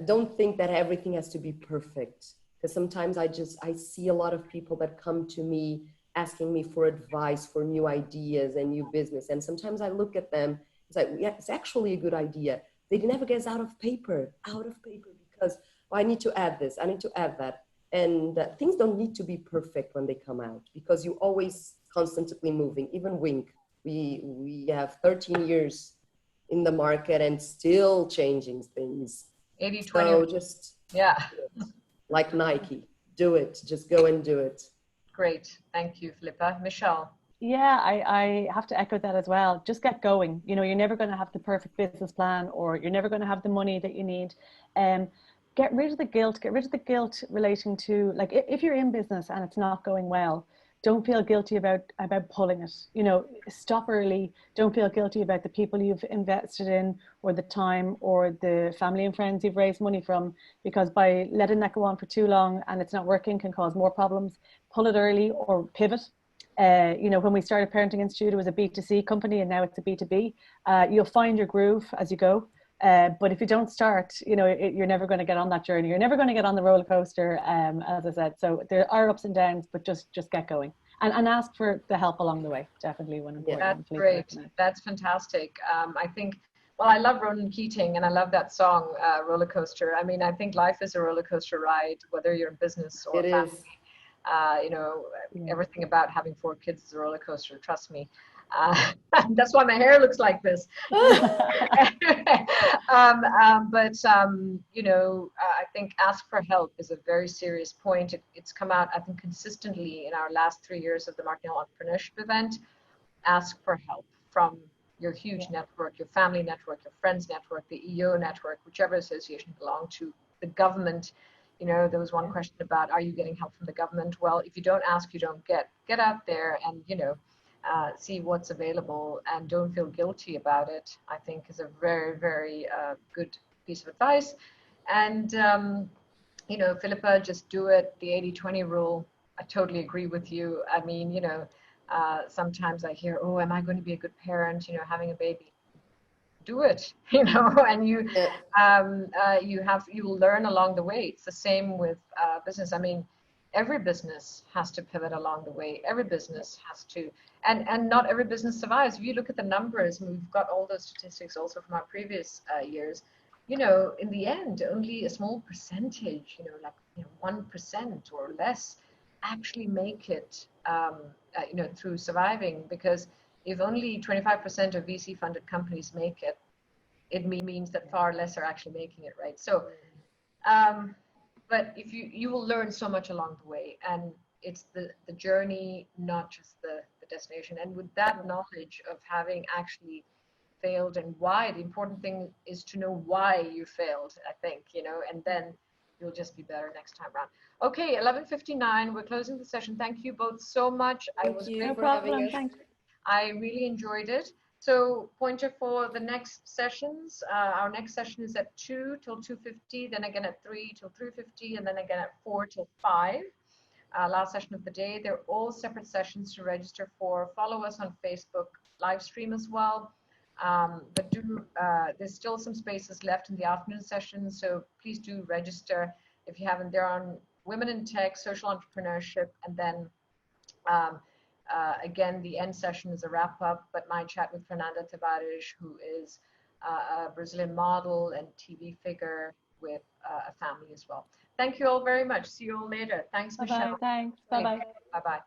Don't think that everything has to be perfect. Because sometimes I see a lot of people that come to me asking me for advice for new ideas and new business. And sometimes I look at them, it's like, yeah, it's actually a good idea. They never get out of paper because oh, I need to add this, I need to add that. And things don't need to be perfect when they come out because you're always constantly moving. Even Wink, we have 13 years in the market and still changing things. 80-20. So just, yeah, like Nike, do it, just go and do it. Great, thank you, Filipa. Michelle. Yeah, I have to echo that as well. Just get going. You know, you're never going to have the perfect business plan, or you're never going to have the money that you need. Get rid of the guilt. Get rid of the guilt relating to, like, if you're in business and it's not going well, don't feel guilty about pulling it. You know, stop early. Don't feel guilty about the people you've invested in, or the time, or the family and friends you've raised money from, because by letting that go on for too long and it's not working can cause more problems. Pull it early or pivot. You know, when we started Parenting Institute, it was a B2C company and now it's a B2B. You'll find your groove as you go. But if you don't start, you know, you're never going to get on that journey. You're never going to get on the roller coaster, as I said. So there are ups and downs, but just get going and ask for the help along the way. Definitely one important. That's great. That's fantastic. I think, well, I love Ronan Keating and I love that song, Roller Coaster. I mean, I think life is a roller coaster ride, whether you're in business or family. You know, everything about having 4 kids is a roller coaster, trust me. That's why my hair looks like this. But you know, I think ask for help is a very serious point. It's come out, I think, consistently in our last 3 years of the Martinhal Entrepreneurship event. Ask for help from your huge network, your family network, your friends network, the EO network, whichever association you belong to, the government. You know, there was one question about, are you getting help from the government? Well, if you don't ask, you don't get. Get out there and, you know, see what's available and don't feel guilty about it, I think is a very, very good piece of advice. And, you know, Filipa, just do it. The 80-20 rule, I totally agree with you. I mean, you know, sometimes I hear, oh, am I going to be a good parent, you know, having a baby? Do it, you know, and you will learn along the way. It's the same with business. I mean, every business has to pivot along the way. Every business has to, and not every business survives. If you look at the numbers, and we've got all those statistics also from our previous years, you know, in the end, only a small percentage, you know, like 1% or less actually make it, you know, through surviving. Because if only 25% of VC-funded companies make it, it means that far less are actually making it, right? So, but if you will learn so much along the way, and it's the journey, not just the destination. And with that knowledge of having actually failed and why, the important thing is to know why you failed, I think, you know, and then you'll just be better next time around. Okay, 11:59, we're closing the session. Thank you both so much. Thank you. No problem. Thanks. I really enjoyed it. So pointer for the next sessions. Our next session is at 2 till 2:50, then again at 3 till 3:50, and then again at 4 till 5. Last session of the day. They're all separate sessions to register for. Follow us on Facebook live stream as well. But there's still some spaces left in the afternoon session, so please do register if you haven't. They're on women in tech, social entrepreneurship, and then again, the end session is a wrap up, but my chat with Fernanda Tavares, who is a Brazilian model and TV figure with a family as well. Thank you all very much. See you all later. Thanks, Michelle. Thanks. Bye-bye. Bye-bye.